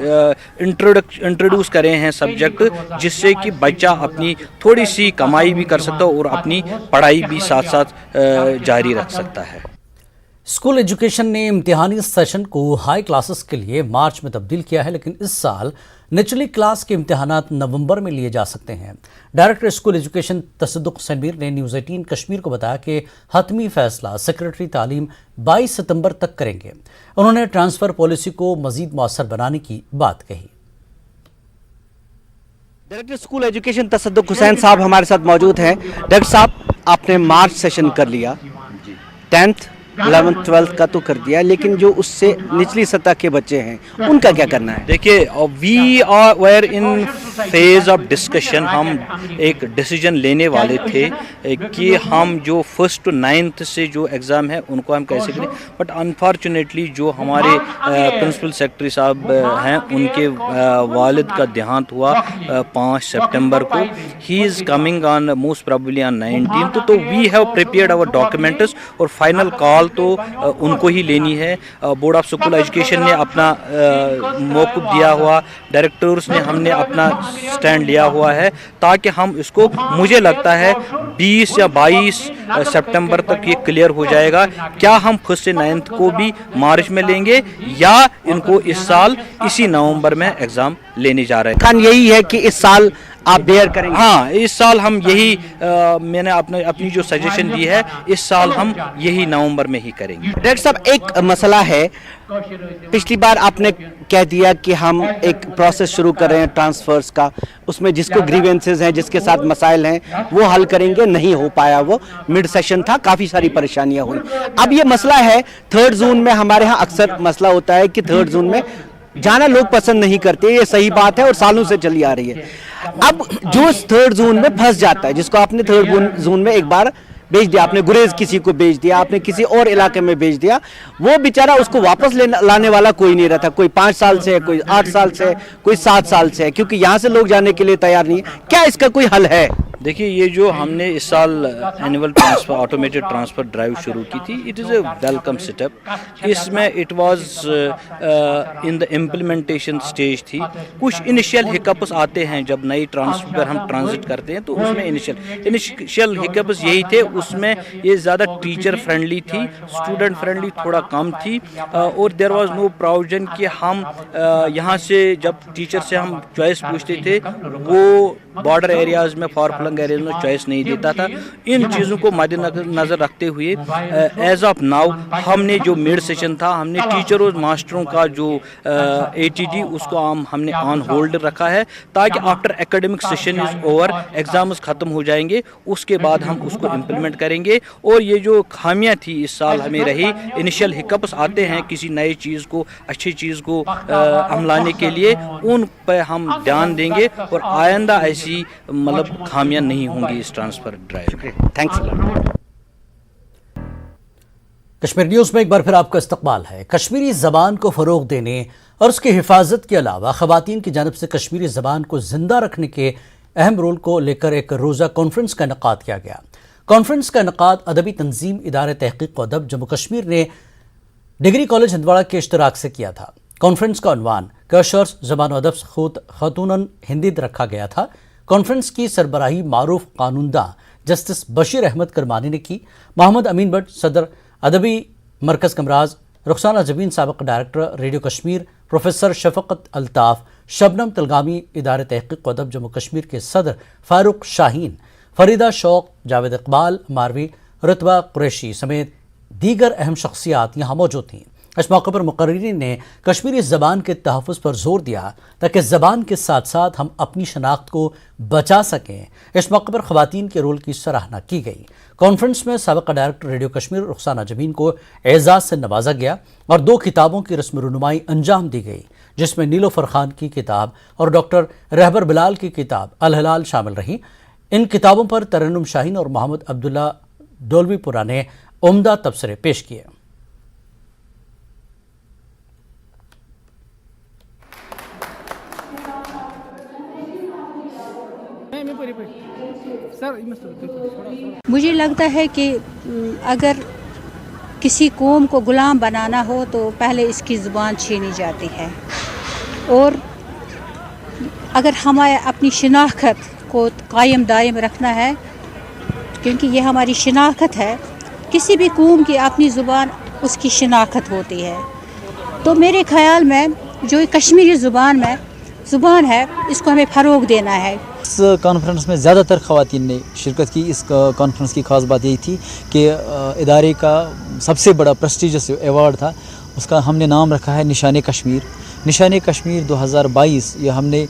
انٹروڈیوس کرے ہیں سبجیکٹ جس سے کہ بچہ اپنی تھوڑی سی کمائی بھی کر سکتا ہے اور اپنی پڑھائی بھی ساتھ ساتھ جاری رکھ سکتا ہے. اسکول ایجوکیشن نے امتحانی سیشن کو ہائی کلاسز کے لیے مارچ میں تبدیل کیا ہے, لیکن اس سال نیچرلی کلاس کے امتحانات نومبر میں لیے جا سکتے ہیں. ڈائریکٹر اسکول ایجوکیشن تصدق حسین میر نے نیوز 18 کشمیر کو بتایا کہ حتمی فیصلہ سیکرٹری تعلیم 22 ستمبر تک کریں گے. انہوں نے ٹرانسفر پالیسی کو مزید مؤثر بنانے کی بات کہی. ڈائریکٹر اسکول ایجوکیشن تصدق حسین صاحب ہمارے ساتھ موجود ہیں. ڈاکٹر صاحب آپ نے مارچ سیشن کر لیا, 10th 11th 12th کا تو کر دیا, لیکن جو اس سے نچلی سطح کے بچے ہیں ان کا کیا کرنا ہے؟ دیکھیے we are where in phase of discussion. ہم ایک ڈیسیجن لینے والے تھے کہ ہم جو 1st to 9th سے جو ایگزام ہے ان کو ہم کیسے کریں, بٹ انفارچونیٹلی جو ہمارے پرنسپل سیکرٹری صاحب ہیں ان کے والد کا دیہانت ہوا 5 سپٹمبر کو. He is coming on most probably on 19th. تو we have prepared our documents اور فائنل کال تو ان کو ہی لینی ہے. بورڈ آف اسکول ایجوکیشن نے اپنا موقف دیا ہوا, ڈائریکٹرز نے ہم نے اپنا स्टैंड लिया हुआ है ताकि हम इसको, मुझे लगता है 20 या 22 सितंबर तक ये क्लियर हो जाएगा। क्या हम 1 से 9 को भी मार्च में लेंगे या इनको इस साल इसी नवंबर में एग्ज़ाम लेने जा रहे हैं। खान यही है कि इस साल आप बेयर करेंगे? हाँ, इस साल हम यही मैंने अपनी जो सजेशन दी है, इस साल हम यही नवंबर में ही करेंगे। डॉक्टर साहब, एक मसला है, पिछली बार आपने कह दिया कि हम एक प्रोसेस शुरू कर रहे हैं ट्रांसफर्स का, उसमें जिसको ग्रीवेंसेस हैं, जिसके साथ मसाइल हैं, वो हल करेंगे, नहीं हो पाया, वो मिड सेशन था, काफ़ी सारी परेशानियां हुई। अब ये मसला है 3rd जून में, हमारे यहाँ अक्सर मसला होता है कि 3rd जून में जाना लोग पसंद नहीं करते, ये सही बात है और सालों से चली आ रही है। अब जो 3rd जून में फंस जाता है, जिसको आपने 3rd जून में एक बार बेच दिया, आपने गुरेज किसी को बेच दिया, आपने किसी और इलाके में बेच दिया, वो बेचारा, उसको वापस लाने वाला कोई नहीं रहता। कोई 5 साल से है, कोई 8 साल से है, कोई 7 साल से है, क्योंकि यहाँ से लोग जाने के लिए तैयार नहीं है। क्या इसका कोई हल है? देखिए, ये जो हमने इस साल annual transfer, automated transfer drive शुरू की थी, it is a welcome step. इसमें it was in the implementation stage थी। कुछ इनिशियल हिकअप्स आते हैं जब नई ट्रांसफ़र पर हम ट्रांजिट करते हैं, तो उसमें इनिशियल हिकअप्स यही थे। उसमें ये ज़्यादा टीचर फ्रेंडली थी, स्टूडेंट फ्रेंडली थोड़ा कम थी, और देयर वाज नो प्रोविजन कि हम यहाँ से जब टीचर से हम चॉइस पूछते थे, वो बॉर्डर एरियाज़ में, फॉर फ्लंग एरियाज में चॉइस नहीं देता था। इन चीज़ों को मद्देनजर रखते हुए एज ऑफ नाउ हमने जो मिड सेशन था, हमने टीचरों मास्टरों का जो ATD उसको हमने ऑन होल्ड रखा है, ताकि after academic session is over, exams ख़त्म हो जाएंगे, उसके बाद हम उसको इम्प्लीमेंट करेंगे। और ये जो खामियां थी इस साल हमें रही, इनिशियल हिकअप्स आते हैं किसी नई चीज़ को, अच्छी चीज़ को हम लाने के लिए, उन पर हम ध्यान देंगे और आइंदा ऐसी मतलब खामियां नहीं होंगी इस transfer drive. Thanks. Kashmir news में एक बार फिर आपका इस्तकबाल है। कश्मीरी ज़बान को फ़रोग़ देने और उसकी हिफाजत के अलावा ख़वातीन की जानिब से कश्मीरी ज़बान को ज़िंदा रखने के अहम रोल को लेकर एक रोज़ा कॉन्फ्रेंस का इनेकाद किया गया। कॉन्फ्रेंस का इनेकाद अदबी तंजीम इदारे तहक़ीक़ व अदब जम्मू कश्मीर ने डिग्री कॉलेज हंदवाड़ा के इश्तराक से किया था। कॉन्फ्रेंस का उन्वान कशर्स ज़बान व अदब ख़ातूनन हिंदी रखा गया था। कॉन्फ्रेंस की सरबराही मारूफ कानूनदा जस्टिस बशीर अहमद करमानी ने की। मोहम्मद अमीन भट्ट सदर अदबी मरकज़ कमराज, रुखसाना जबीन साबिक़ director radio Kashmir, professor Shafaqat Altaf, Shabnam Talgami इदारे तहक़ीक़ व अदब जम्मू कश्मीर के सदर फ़ारूक शाहीन, फरीदा शौक़, जावेद इकबाल मारवी, रुतबा कुरैशी समेत दीगर अहम शख्सियात यहाँ मौजूद थीं। इस मौके पर मुक़र्रिरीन ने कश्मीरी ज़बान के तहफ़्फ़ुज़ पर ज़ोर दिया ताकि ज़बान के साथ साथ हम अपनी शनाख्त को बचा सकें। इस मौके पर ख़वातीन के रोल की सराहना की गई। कॉन्फ्रेंस में साबिक़ डायरेक्टर रेडियो कश्मीर रुखसाना जबीन को एज़ाज़ से नवाजा गया और 2 किताबों की रस्म रुनुमाई अंजाम दी गई, जिसमें नीलोफर खान की किताब और डॉक्टर रहबर बिलाल की किताब अल हिलाल शामिल रहीं। इन किताबों पर तरन्नुम शाहीन और मोहम्मद अब्दुल्ला डोलवीपुरा ने उम्दा तबसरे पेश किए। मुझे लगता है कि अगर किसी कौम को ग़ुलाम बनाना हो तो पहले इसकी ज़ुबान छीनी जाती है, और अगर हमें अपनी शनाख्त को कायम दायम रखना है, क्योंकि ये हमारी शनाख्त है, किसी भी कौम की अपनी ज़ुबान उसकी शनाख्त होती है। तो मेरे ख़याल में जो कश्मीरी ज़ुबान है, इसको हमें फ़रोग़ देना है। इस कॉन्फ्रेंस में ज़्यादातर ख़वातीन ने शिरकत की। इस कॉन्फ्रेंस की ख़ास बात यही थी कि इदारे का सबसे बड़ा प्रेस्टिजियस अवार्ड था, उसका हमने नाम रखा है निशान कश्मीर। निशान कश्मीर 2022 ये हमने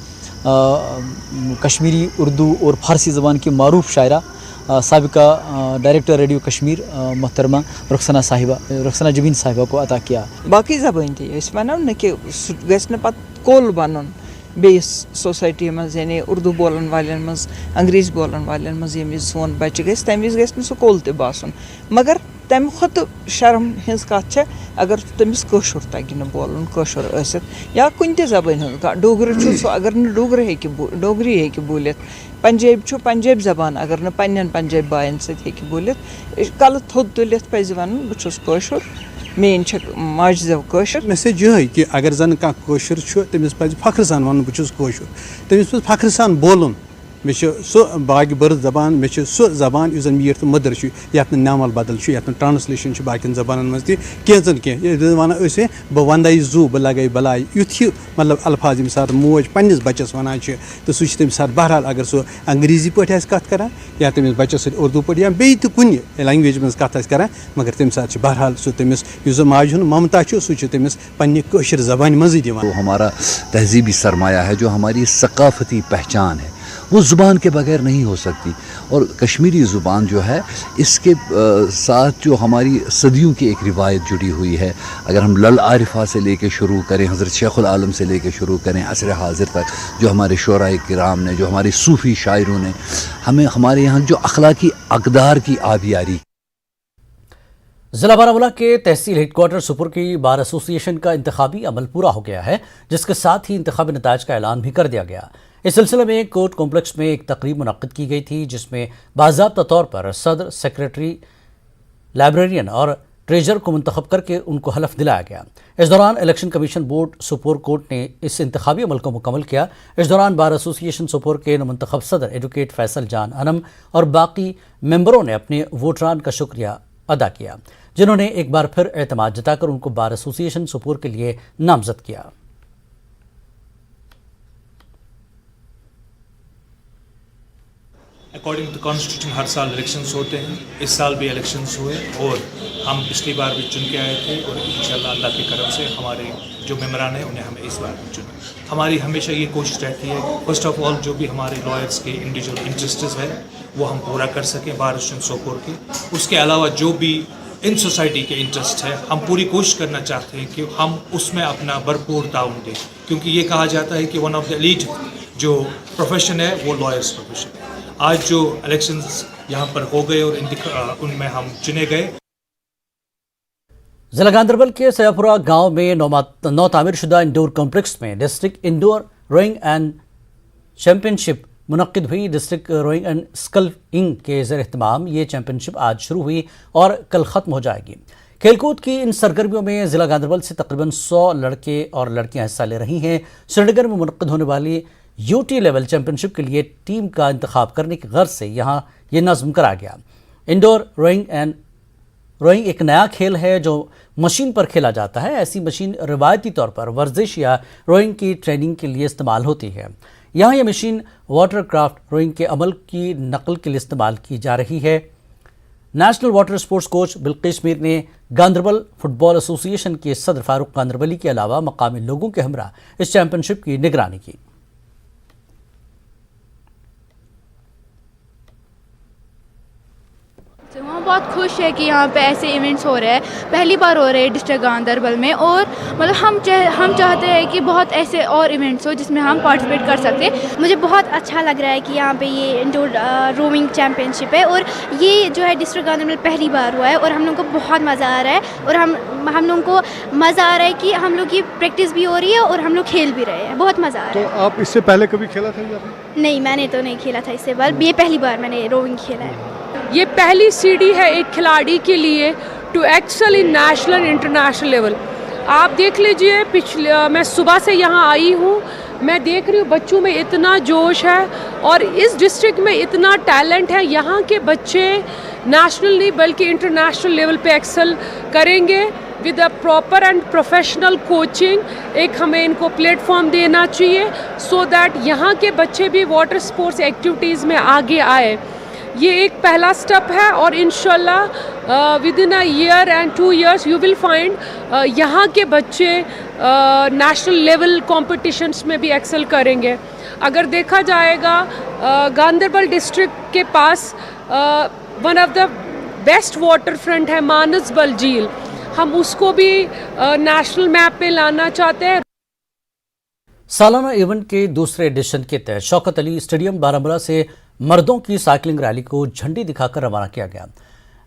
कश्मीरी, उर्दू और फ़ारसी ज़बान की मारूफ शायरा साबिका डायरेक्टर रेडियो कश्मीर मोहतरमा रुखसाना जबीन साहिबा को अता किया। बाकी ज़बान थी इसमें ना कि गए कोल बन बेस सोसाइटी मज, यानी उर्दू बोलन वालन मज, अंग्रेज़ी बोलन वालन मज ये सोन बच्चे गए तमें गए सह कोल त बासन, मगर तम खुद शर्म हज कत अगर तमिस कशुर तगि न बोलन, कशुर ٲسِتھ या कुन त ज़बान हज डोगर सह अगर न डोगरी हेकि बोलित, पंजाबी पंजाबी ज़बान अगर न पन्न पंजाबी बायन सत हेकि बोलित, कल थोद तुलित पज़ वन बह छुस कशुर مین ماجہِ زٮ۪و کٲشُر میسیج یہ کہ اگر زن کانٛہہ کٲشُر چھُ تٔمِس پَزِ فخر سان وَنُن بہٕ چھُس کٲشُر تٔمِس پَزِ فخر سان بولُن مےٚ چھِ سُہ باقی بٔرٕتھ زبان مےٚ چھِ سُہ زبان یُس زن میٖٹھ تہٕ مٔدٕر چھُ یَتھ نہٕ ناول بدل چھُ یَتھ نہٕ ٹرانسلیشن چھِ باقین زبانن منٛز تہِ کینٛژن کینٛہہ ییٚلہِ زن وَنان ٲسۍ بہٕ وندے زوٗ بہٕ لگے بلاے یُتھ ہیوٗ مطلب الفاظ ییٚمہِ ساتہٕ موج پننِس بچس وَنان چھِ تہٕ سُہ چھِ تمہِ ساتہٕ بہرحال اگر سُہ انگریزی پٲٹھۍ آسہِ کتھ کران یا تٔمِس بچس سۭتۍ اردوٗ پٲٹھۍ یا بیٚیہِ تہِ کُنہِ لینگویج منٛز کتھ آسہِ کران مگر تمہِ ساتہٕ چھِ بہرحال سُہ تٔمِس یُس زن ماجہِ ہُنٛد ممتا چھُ سُہ چھُ تٔمِس پننہِ کٲشِر زبانہِ منٛزٕے دِوان. ہمارا تہذیبی سرمایہ ہے جو ہماری ثقافتی پہچان ہے وہ زبان کے بغیر نہیں ہو سکتی اور کشمیری زبان جو ہے اس کے ساتھ جو ہماری صدیوں کی ایک روایت جڑی ہوئی ہے اگر ہم لل عارفہ سے لے کے شروع کریں حضرت شیخ العالم سے لے کے شروع کریں عصر حاضر تک جو ہمارے شعراء کرام نے جو ہمارے صوفی شاعروں نے ہمیں ہمارے یہاں جو اخلاقی اقدار کی آبیاری. ضلع بارہمولہ کے تحصیل ہیڈ کوارٹر سپور کی بار ایسوسی ایشن کا انتخابی عمل پورا ہو گیا ہے جس کے ساتھ ہی انتخابی نتائج کا اعلان بھی کر دیا گیا. اس سلسلے میں کورٹ کمپلیکس میں ایک تقریب منعقد کی گئی تھی جس میں باضابطہ طور پر صدر سیکریٹری لائبریرین اور ٹریجر کو منتخب کر کے ان کو حلف دلایا گیا. اس دوران الیکشن کمیشن بورڈ سپور کورٹ نے اس انتخابی عمل کو مکمل کیا. اس دوران بار ایسوسی ایشن سپور کے نومنتخب صدر ایڈوکیٹ فیصل جان انم اور باقی ممبروں نے اپنے ووٹران کا شکریہ ادا کیا جنہوں نے ایک بار پھر اعتماد جتا کر ان کو بار ایسوسی ایشن سپور کے لیے نامزد کیا. اکارڈنگ ٹو کانسٹیٹیوشن ہر سال الیکشنز ہوتے ہیں. اس سال بھی الیکشنز ہوئے اور ہم پچھلی بار بھی چن کے آئے تھے اور انشاءاللہ اللہ کی کرم سے ہمارے جو ممبران ہیں انہیں ہم اس بار بھی چنا. ہماری ہمیشہ یہ کوشش رہتی ہے فرسٹ آف آل جو بھی ہمارے لائرس کے انڈیویجول انٹرسٹس ہیں وہ ہم پورا کر سکیں بار ایسوسی ایشن سوپور کے. اس کے علاوہ جو بھی ان سوسائٹی کے انٹرسٹ ہے ہم پوری کوشش کرنا چاہتے ہیں کہ ہم اس میں اپنا بھرپور تعاون دیں کیونکہ یہ کہا جاتا ہے کہ ون آف دا ایلیٹ جو پروفیشن ہے وہ لائرس پروفیشن ہے. آج جو الیکشنز یہاں پر ہو گئے اور ان میں ہم چنے گئے. ضلع گاندربل کے سیاپورہ گاؤں میں نو تعمیر شدہ انڈور کمپلیکس میں district indoor rowing and championship منعقد ہوئی. ڈسٹرکٹ روئنگ اینڈ اسکلنگ کے زیر اہتمام یہ چیمپئن شپ آج شروع ہوئی اور کل ختم ہو جائے گی. کھیل کود کی ان سرگرمیوں میں ضلع گاندربل سے تقریباً 100 لڑکے اور لڑکیاں حصہ لے رہی ہیں. سری نگر میں منعقد ہونے والی UT لیول چیمپئن شپ کے لیے ٹیم کا انتخاب کرنے کی غرض سے یہاں یہ نظم کرا گیا. انڈور روئنگ ایک نیا کھیل ہے جو مشین پر کھیلا جاتا ہے. ایسی مشین روایتی طور پر ورزش یا روئنگ کی ٹریننگ کے لیے استعمال ہوتی ہے. یہاں یہ مشین واٹر کرافٹ روئنگ کے عمل کی نقل کے لیے استعمال کی جا رہی ہے. National water sports coach Bilquis Mir نے گاندربل فٹ بال ایسوسی ایشن کے صدر فاروق گاندربلی کے علاوہ مقامی لوگوں کے ہمراہ اس چیمپئن شپ کی نگرانی کی. وہاں بہت خوش ہے کہ یہاں پہ ایسے ایونٹس ہو رہے ہیں, پہلی بار ہو رہے ہیں ڈسٹرکٹ گاندربل میں, اور مطلب ہم چاہتے ہیں کہ بہت ایسے اور ایونٹس ہو جس میں ہم پارٹیسپیٹ کر سکتے. مجھے بہت اچھا لگ رہا ہے کہ یہاں پہ یہ انڈور روئنگ چیمپئن شپ ہے اور یہ جو ہے ڈسٹرکٹ گاندربل پہلی بار ہوا ہے اور ہم لوگوں کو بہت مزہ آ رہا ہے اور ہم لوگوں کو مزہ آ رہا ہے کہ ہم لوگ کی پریکٹس بھی ہو رہی ہے اور ہم لوگ کھیل بھی رہے ہیں. بہت مزہ آ رہا ہے. تو آپ اس سے پہلے کبھی کھیلا تھا؟ نہیں, میں نے تو نہیں کھیلا تھا اس سے پہلے, یہ پہلی بار میں نے روئنگ کھیلا ہے. یہ پہلی سیڑھی ہے ایک کھلاڑی کے لیے to excel in national and international level. آپ دیکھ لیجئے میں صبح سے یہاں آئی ہوں, میں دیکھ رہی ہوں بچوں میں اتنا جوش ہے اور اس ڈسٹرکٹ میں اتنا ٹیلنٹ ہے. یہاں کے بچے نیشنل نہیں بلکہ انٹرنیشنل لیول پہ ایکسل کریں گے with a proper and professional coaching. ایک ہمیں ان کو پلیٹ فارم دینا چاہیے سو دیٹ یہاں کے بچے بھی واٹر اسپورٹس ایکٹیویٹیز میں آگے آئے. یہ ایک پہلا سٹیپ ہے اور انشاءاللہ with in a year and 2 years you will find یہاں کے بچے نیشنل لیول کمپٹیشنس میں بھی ایکسل کریں گے. اگر دیکھا جائے گا گاندربل ڈسٹرکٹ کے پاس one of the best water front ہے مانسبل جھیل, ہم اس کو بھی نیشنل میپ پہ لانا چاہتے ہیں. سالانہ ایونٹ کے دوسرے ایڈیشن کے تحت شوکت علی اسٹیڈیم بارہمولہ سے مردوں کی سائیکلنگ ریلی کو جھنڈی دکھا کر روانہ کیا گیا.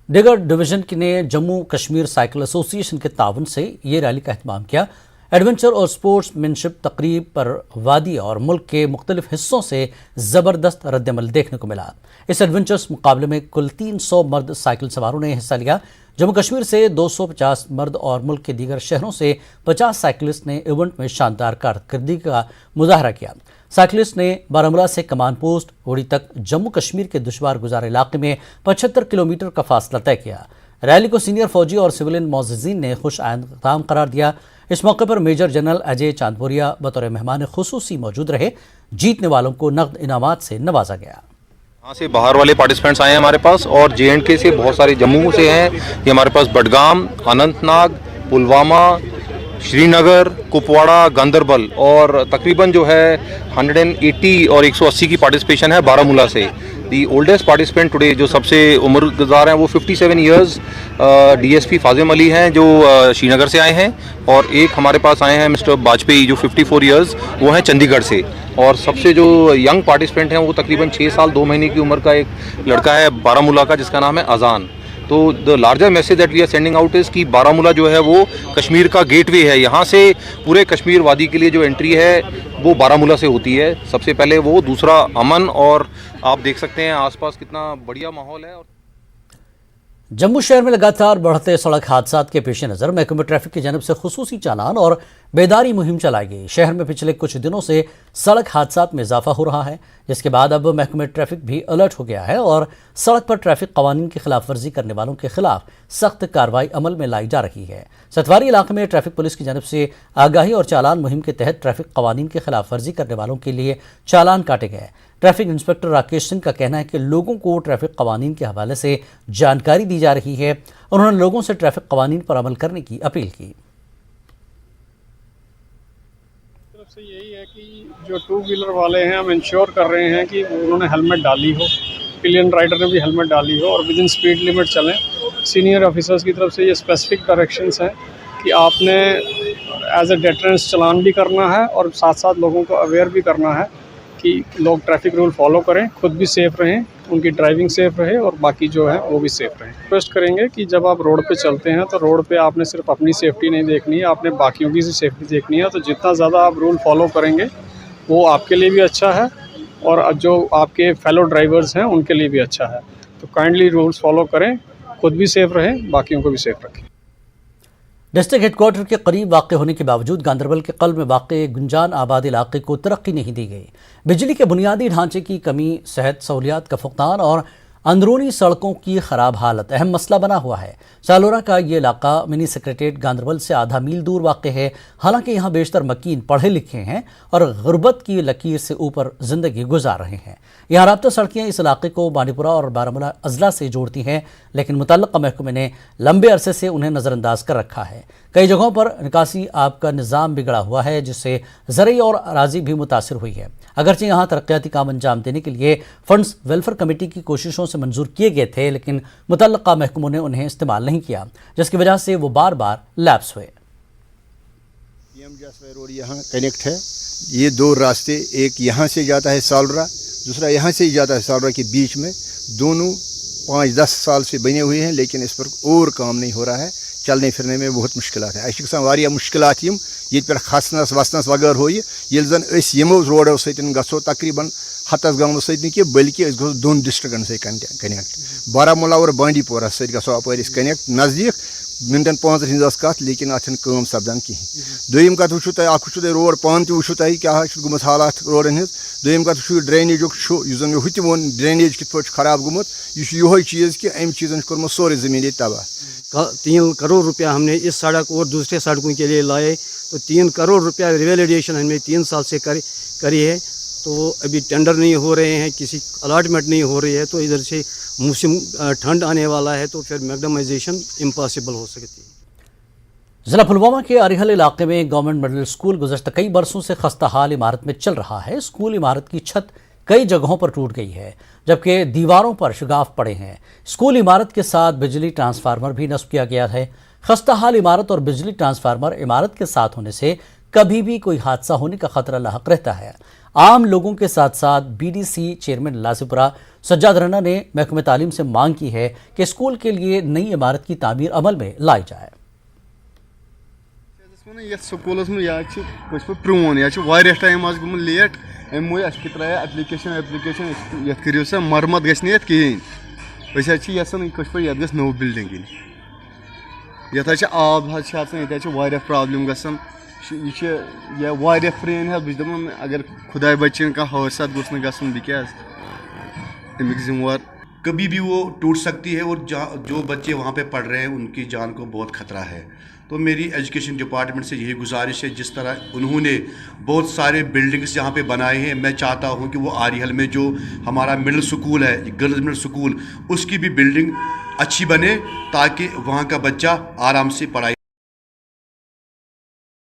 ڈگر ڈویژن نے جموں کشمیر سائیکل ایسوسی ایشن کے تعاون سے یہ ریلی کا اہتمام کیا. ایڈونچر اور سپورٹسمینشپ تقریب پر وادی اور ملک کے مختلف حصوں سے زبردست رد عمل دیکھنے کو ملا۔ اس ایڈونچرس مقابلے میں کل 300 مرد سائیکل سواروں نے حصہ لیا۔ جموں کشمیر سے 250 مرد اور ملک کے دیگر شہروں سے 50 سائیکلسٹ نے ایونٹ میں شاندار کارکردگی کا مظاہرہ کیا۔ سائیکلسٹ نے بارامولہ سے کمان پوسٹ اوڑی تک جموں کشمیر کے دشوار گزار علاقے میں 75 کلومیٹر کا فاصلہ طے کیا۔ ریلی کو سینئر فوجی اور سویلین معززین نے خوش اختتام قرار دیا۔ اس موقع پر میجر جنرل اجے چاندپوریا بطور مہمان خصوصی موجود رہے۔ جیتنے والوں کو نقد انعامات سے نوازا گیا۔ یہاں سے باہر والے پارٹیسپینٹس آئے ہیں ہمارے پاس، اور JNK سے بہت سارے، جموں سے ہیں، یہ ہمارے پاس بڈگام، اننت ناگ، پلوامہ، شری نگر، کپواڑہ، گاندربل، اور تقریباً جو ہے 180 اور 180 کی پارٹیسپیشن ہے بارامولہ سے۔ دی اولڈسٹ پارٹیسپینٹ ٹوڈے جو سب سے عمر گزار ہیں وہ 57 ایئرز DSP فاضم علی ہیں جو شری نگر سے آئے ہیں، اور ایک ہمارے پاس آئے ہیں مسٹر باجپئی جو 54 ایئرز وہ ہیں چندی گڑھ سے، اور سب سے جو ینگ پارٹیسپینٹ ہیں وہ تقریباً 6 سال 2 مہینے کی عمر کا ایک لڑکا ہے بارامولہ کا جس کا نام ہے اذان۔ تو the larger message that we are sending out is کہ بارامولہ جو ہے وہ کشمیر کا گیٹ وے ہے، یہاں سے پورے کشمیر وادی کے لیے جو انٹری ہے وہ بارامولہ سے ہوتی ہے سب سے پہلے وہ، دوسرا امن، اور آپ دیکھ سکتے ہیں آس پاس کتنا بڑھیا ماحول ہے۔ جموں شہر میں لگاتار بڑھتے سڑک حادثات کے پیش نظر محکمہ ٹریفک کی جانب سے خصوصی چالان اور بیداری مہم چلائی گئی۔ شہر میں پچھلے کچھ دنوں سے سڑک حادثات میں اضافہ ہو رہا ہے، جس کے بعد اب محکمہ ٹریفک بھی الرٹ ہو گیا ہے اور سڑک پر ٹریفک قوانین کی خلاف ورزی کرنے والوں کے خلاف سخت کارروائی عمل میں لائی جا رہی ہے۔ ستواری علاقے میں ٹریفک پولیس کی جانب سے آگاہی اور چالان مہم کے تحت ٹریفک قوانین کی خلاف ورزی کرنے والوں کے لیے چالان کاٹے گئے۔ ٹریفک انسپکٹر راکیش سنگھ کا کہنا ہے کہ لوگوں کو ٹریفک قوانین کے حوالے سے جانکاری دی جا رہی ہے۔ انہوں نے لوگوں سے ٹریفک قوانین پر عمل کرنے کی اپیل کی۔ طرف سے یہی ہے کہ جو 2 ویلر والے ہیں ہم انشور کر رہے ہیں کہ انہوں نے ہیلمٹ ڈالی ہو، پلین رائڈر نے بھی ہیلمٹ ڈالی ہو، اور ود ان سپیڈ لمٹ چلیں۔ سینئر آفیسرز کی طرف سے یہ اسپیسیفک ڈائریکشنز ہیں کہ آپ نے ایز اے ڈیٹرنس چلان بھی کرنا ہے اور ساتھ ساتھ لوگوں کو اویئر بھی کرنا ہے کہ لوگ ٹریفک رول فالو کریں، خود بھی سیف رہیں، ان کی ڈرائیونگ سیف رہے اور باقی جو ہے وہ بھی سیف رہیں۔ ریکویسٹ کریں گے کہ جب آپ روڈ پہ چلتے ہیں تو روڈ پہ آپ نے صرف اپنی سیفٹی نہیں دیکھنی ہے، آپ نے باقیوں کی بھی سیفٹی دیکھنی ہے۔ تو جتنا زیادہ آپ رول فالو کریں گے وہ آپ کے لیے بھی اچھا ہے اور جو آپ کے فیلو ڈرائیورز ہیں ان کے لیے بھی اچھا ہے۔ تو کائنڈلی رولز فالو کریں، خود بھی سیف رہیں، باقیوں کو بھی سیف رکھیں۔ ڈسٹرکٹ ہیڈ کوارٹر کے قریب واقع ہونے کے باوجود گاندربل کے قلب میں واقع گنجان آباد علاقے کو ترقی نہیں دی گئی۔ بجلی کے بنیادی ڈھانچے کی کمی، صحت سہولیات کا فقدان اور اندرونی سڑکوں کی خراب حالت اہم مسئلہ بنا ہوا ہے۔ سالورہ کا یہ علاقہ منی سیکریٹریٹ گاندربل سے آدھا میل دور واقع ہے۔ حالانکہ یہاں بیشتر مکین پڑھے لکھے ہیں اور غربت کی لکیر سے اوپر زندگی گزار رہے ہیں۔ یہاں رابطہ سڑکیں اس علاقے کو بانڈی پورہ اور بارامولہ اضلاع سے جوڑتی ہیں، لیکن متعلقہ محکمے نے لمبے عرصے سے انہیں نظر انداز کر رکھا ہے۔ کئی جگہوں پر نکاسی آب کا نظام بگڑا ہوا ہے، جس سے زرعی اور اراضی بھی متاثر ہوئی ہے۔ اگرچہ یہاں ترقیاتی کام انجام دینے کے لیے فنڈز ویلفیئر کمیٹی کی کوششوں سے منظور کیے گئے تھے، لیکن متعلقہ محکموں نے انہیں استعمال نہیں کیا، جس کی وجہ سے وہ بار بار لیپس ہوئے۔ روڈ یہاں کنیکٹ ہے، یہ 2 راستے، ایک یہاں سے جاتا ہے سالورہ، دوسرا یہاں سے جاتا ہے سالورہ کے بیچ میں۔ دونوں 5-10 سال سے بنے ہوئے ہیں، لیکن اس پر اور کام نہیں ہو رہا ہے۔ چلنے پھرنے میں بہت مشکلات ہیں، اِس واریاہ مشکلات یہ پہ کھسنس وسنس وغیر ہو یہ زن یمو روڈو ستن گھو تقریباً 7 گاموں ستن کہ بلکہ گھو 2 ڈسٹرکن ستھ کنیکٹ، بارامولہ اور بانڈی پورہ ست گھو اپر کنیکٹ نزدیک منٹن 5 ہز کت، لیکن اتھ کم سپدان کہین۔ دویم کت وچھو تھی، اخ وچھو تھی روڈ پان تہ وچھو تھی کیا گمت حالات روڈن ہز۔ دویم کت وچھو ڈرینیج زن یہ تہ وون ڈرینیج کت پہ خراب گومت، یہ چیز کہ ام چیزن کورمت سورے زمین تباہ۔ 3 کروڑ روپیہ ہم نے اس سڑک اور دوسرے سڑکوں کے لیے لائے، تو 3 کروڑ روپیہ ریویلیڈیشن ہم نے 3 سال سے کری ہے، تو ابھی ٹینڈر نہیں ہو رہے ہیں، کسی الاٹمنٹ نہیں ہو رہی ہے، تو ادھر سے موسم ٹھنڈ آنے والا ہے تو پھر میگڈمائزیشن امپاسبل ہو سکتی ہے۔ ضلع پلوامہ کے اریحل علاقے میں گورنمنٹ مڈل اسکول گزشتہ کئی برسوں سے خستہ حال عمارت میں چل رہا ہے۔ اسکول عمارت کی چھت کئی جگہوں پر ٹوٹ گئی ہے، جبکہ دیواروں پر شگاف پڑے ہیں۔ اسکول عمارت کے ساتھ بجلی ٹرانسفارمر بھی نصب کیا گیا ہے۔ خستہ حال عمارت اور بجلی ٹرانسفارمر عمارت کے ساتھ ہونے سے کبھی بھی کوئی حادثہ ہونے کا خطرہ لاحق رہتا ہے۔ عام لوگوں کے ساتھ ساتھ BDC چیئرمین لازپورہ سجاد رنا نے محکمہ تعلیم سے مانگ کی ہے کہ اسکول کے لیے نئی عمارت کی تعمیر عمل میں لائی جائے۔ ये स्कूलस में या प्रोन या टाइम आज गुम लेट अम मोय तराया एप्लिकेशन ये करो सा मरम्मत गि ये कहें यसान ये गो नव बिल्डिंग ये आब ये प्रॉब्लम गसान यह प्रेन है बस दपान अगर खुदा बचन कह हादसा गोस गसन बह क्या अमिक जिम्मेवार कभी भी वो टूट सकती है और जो बच्चे वहाँ पे पढ़ रहे हैं उनकी जान को बहुत ख़तरा है। तो मेरी एजुकेशन डिपार्टमेंट से यही गुजारिश है, जिस तरह उन्होंने बहुत सारे बिल्डिंग्स यहाँ पे बनाए हैं, मैं चाहता हूँ कि वो आरिहल में जो हमारा मिडिल स्कूल है, गर्ल्स मिडिल स्कूल, उसकी भी बिल्डिंग अच्छी बने ताकि वहाँ का बच्चा आराम से पढ़ाई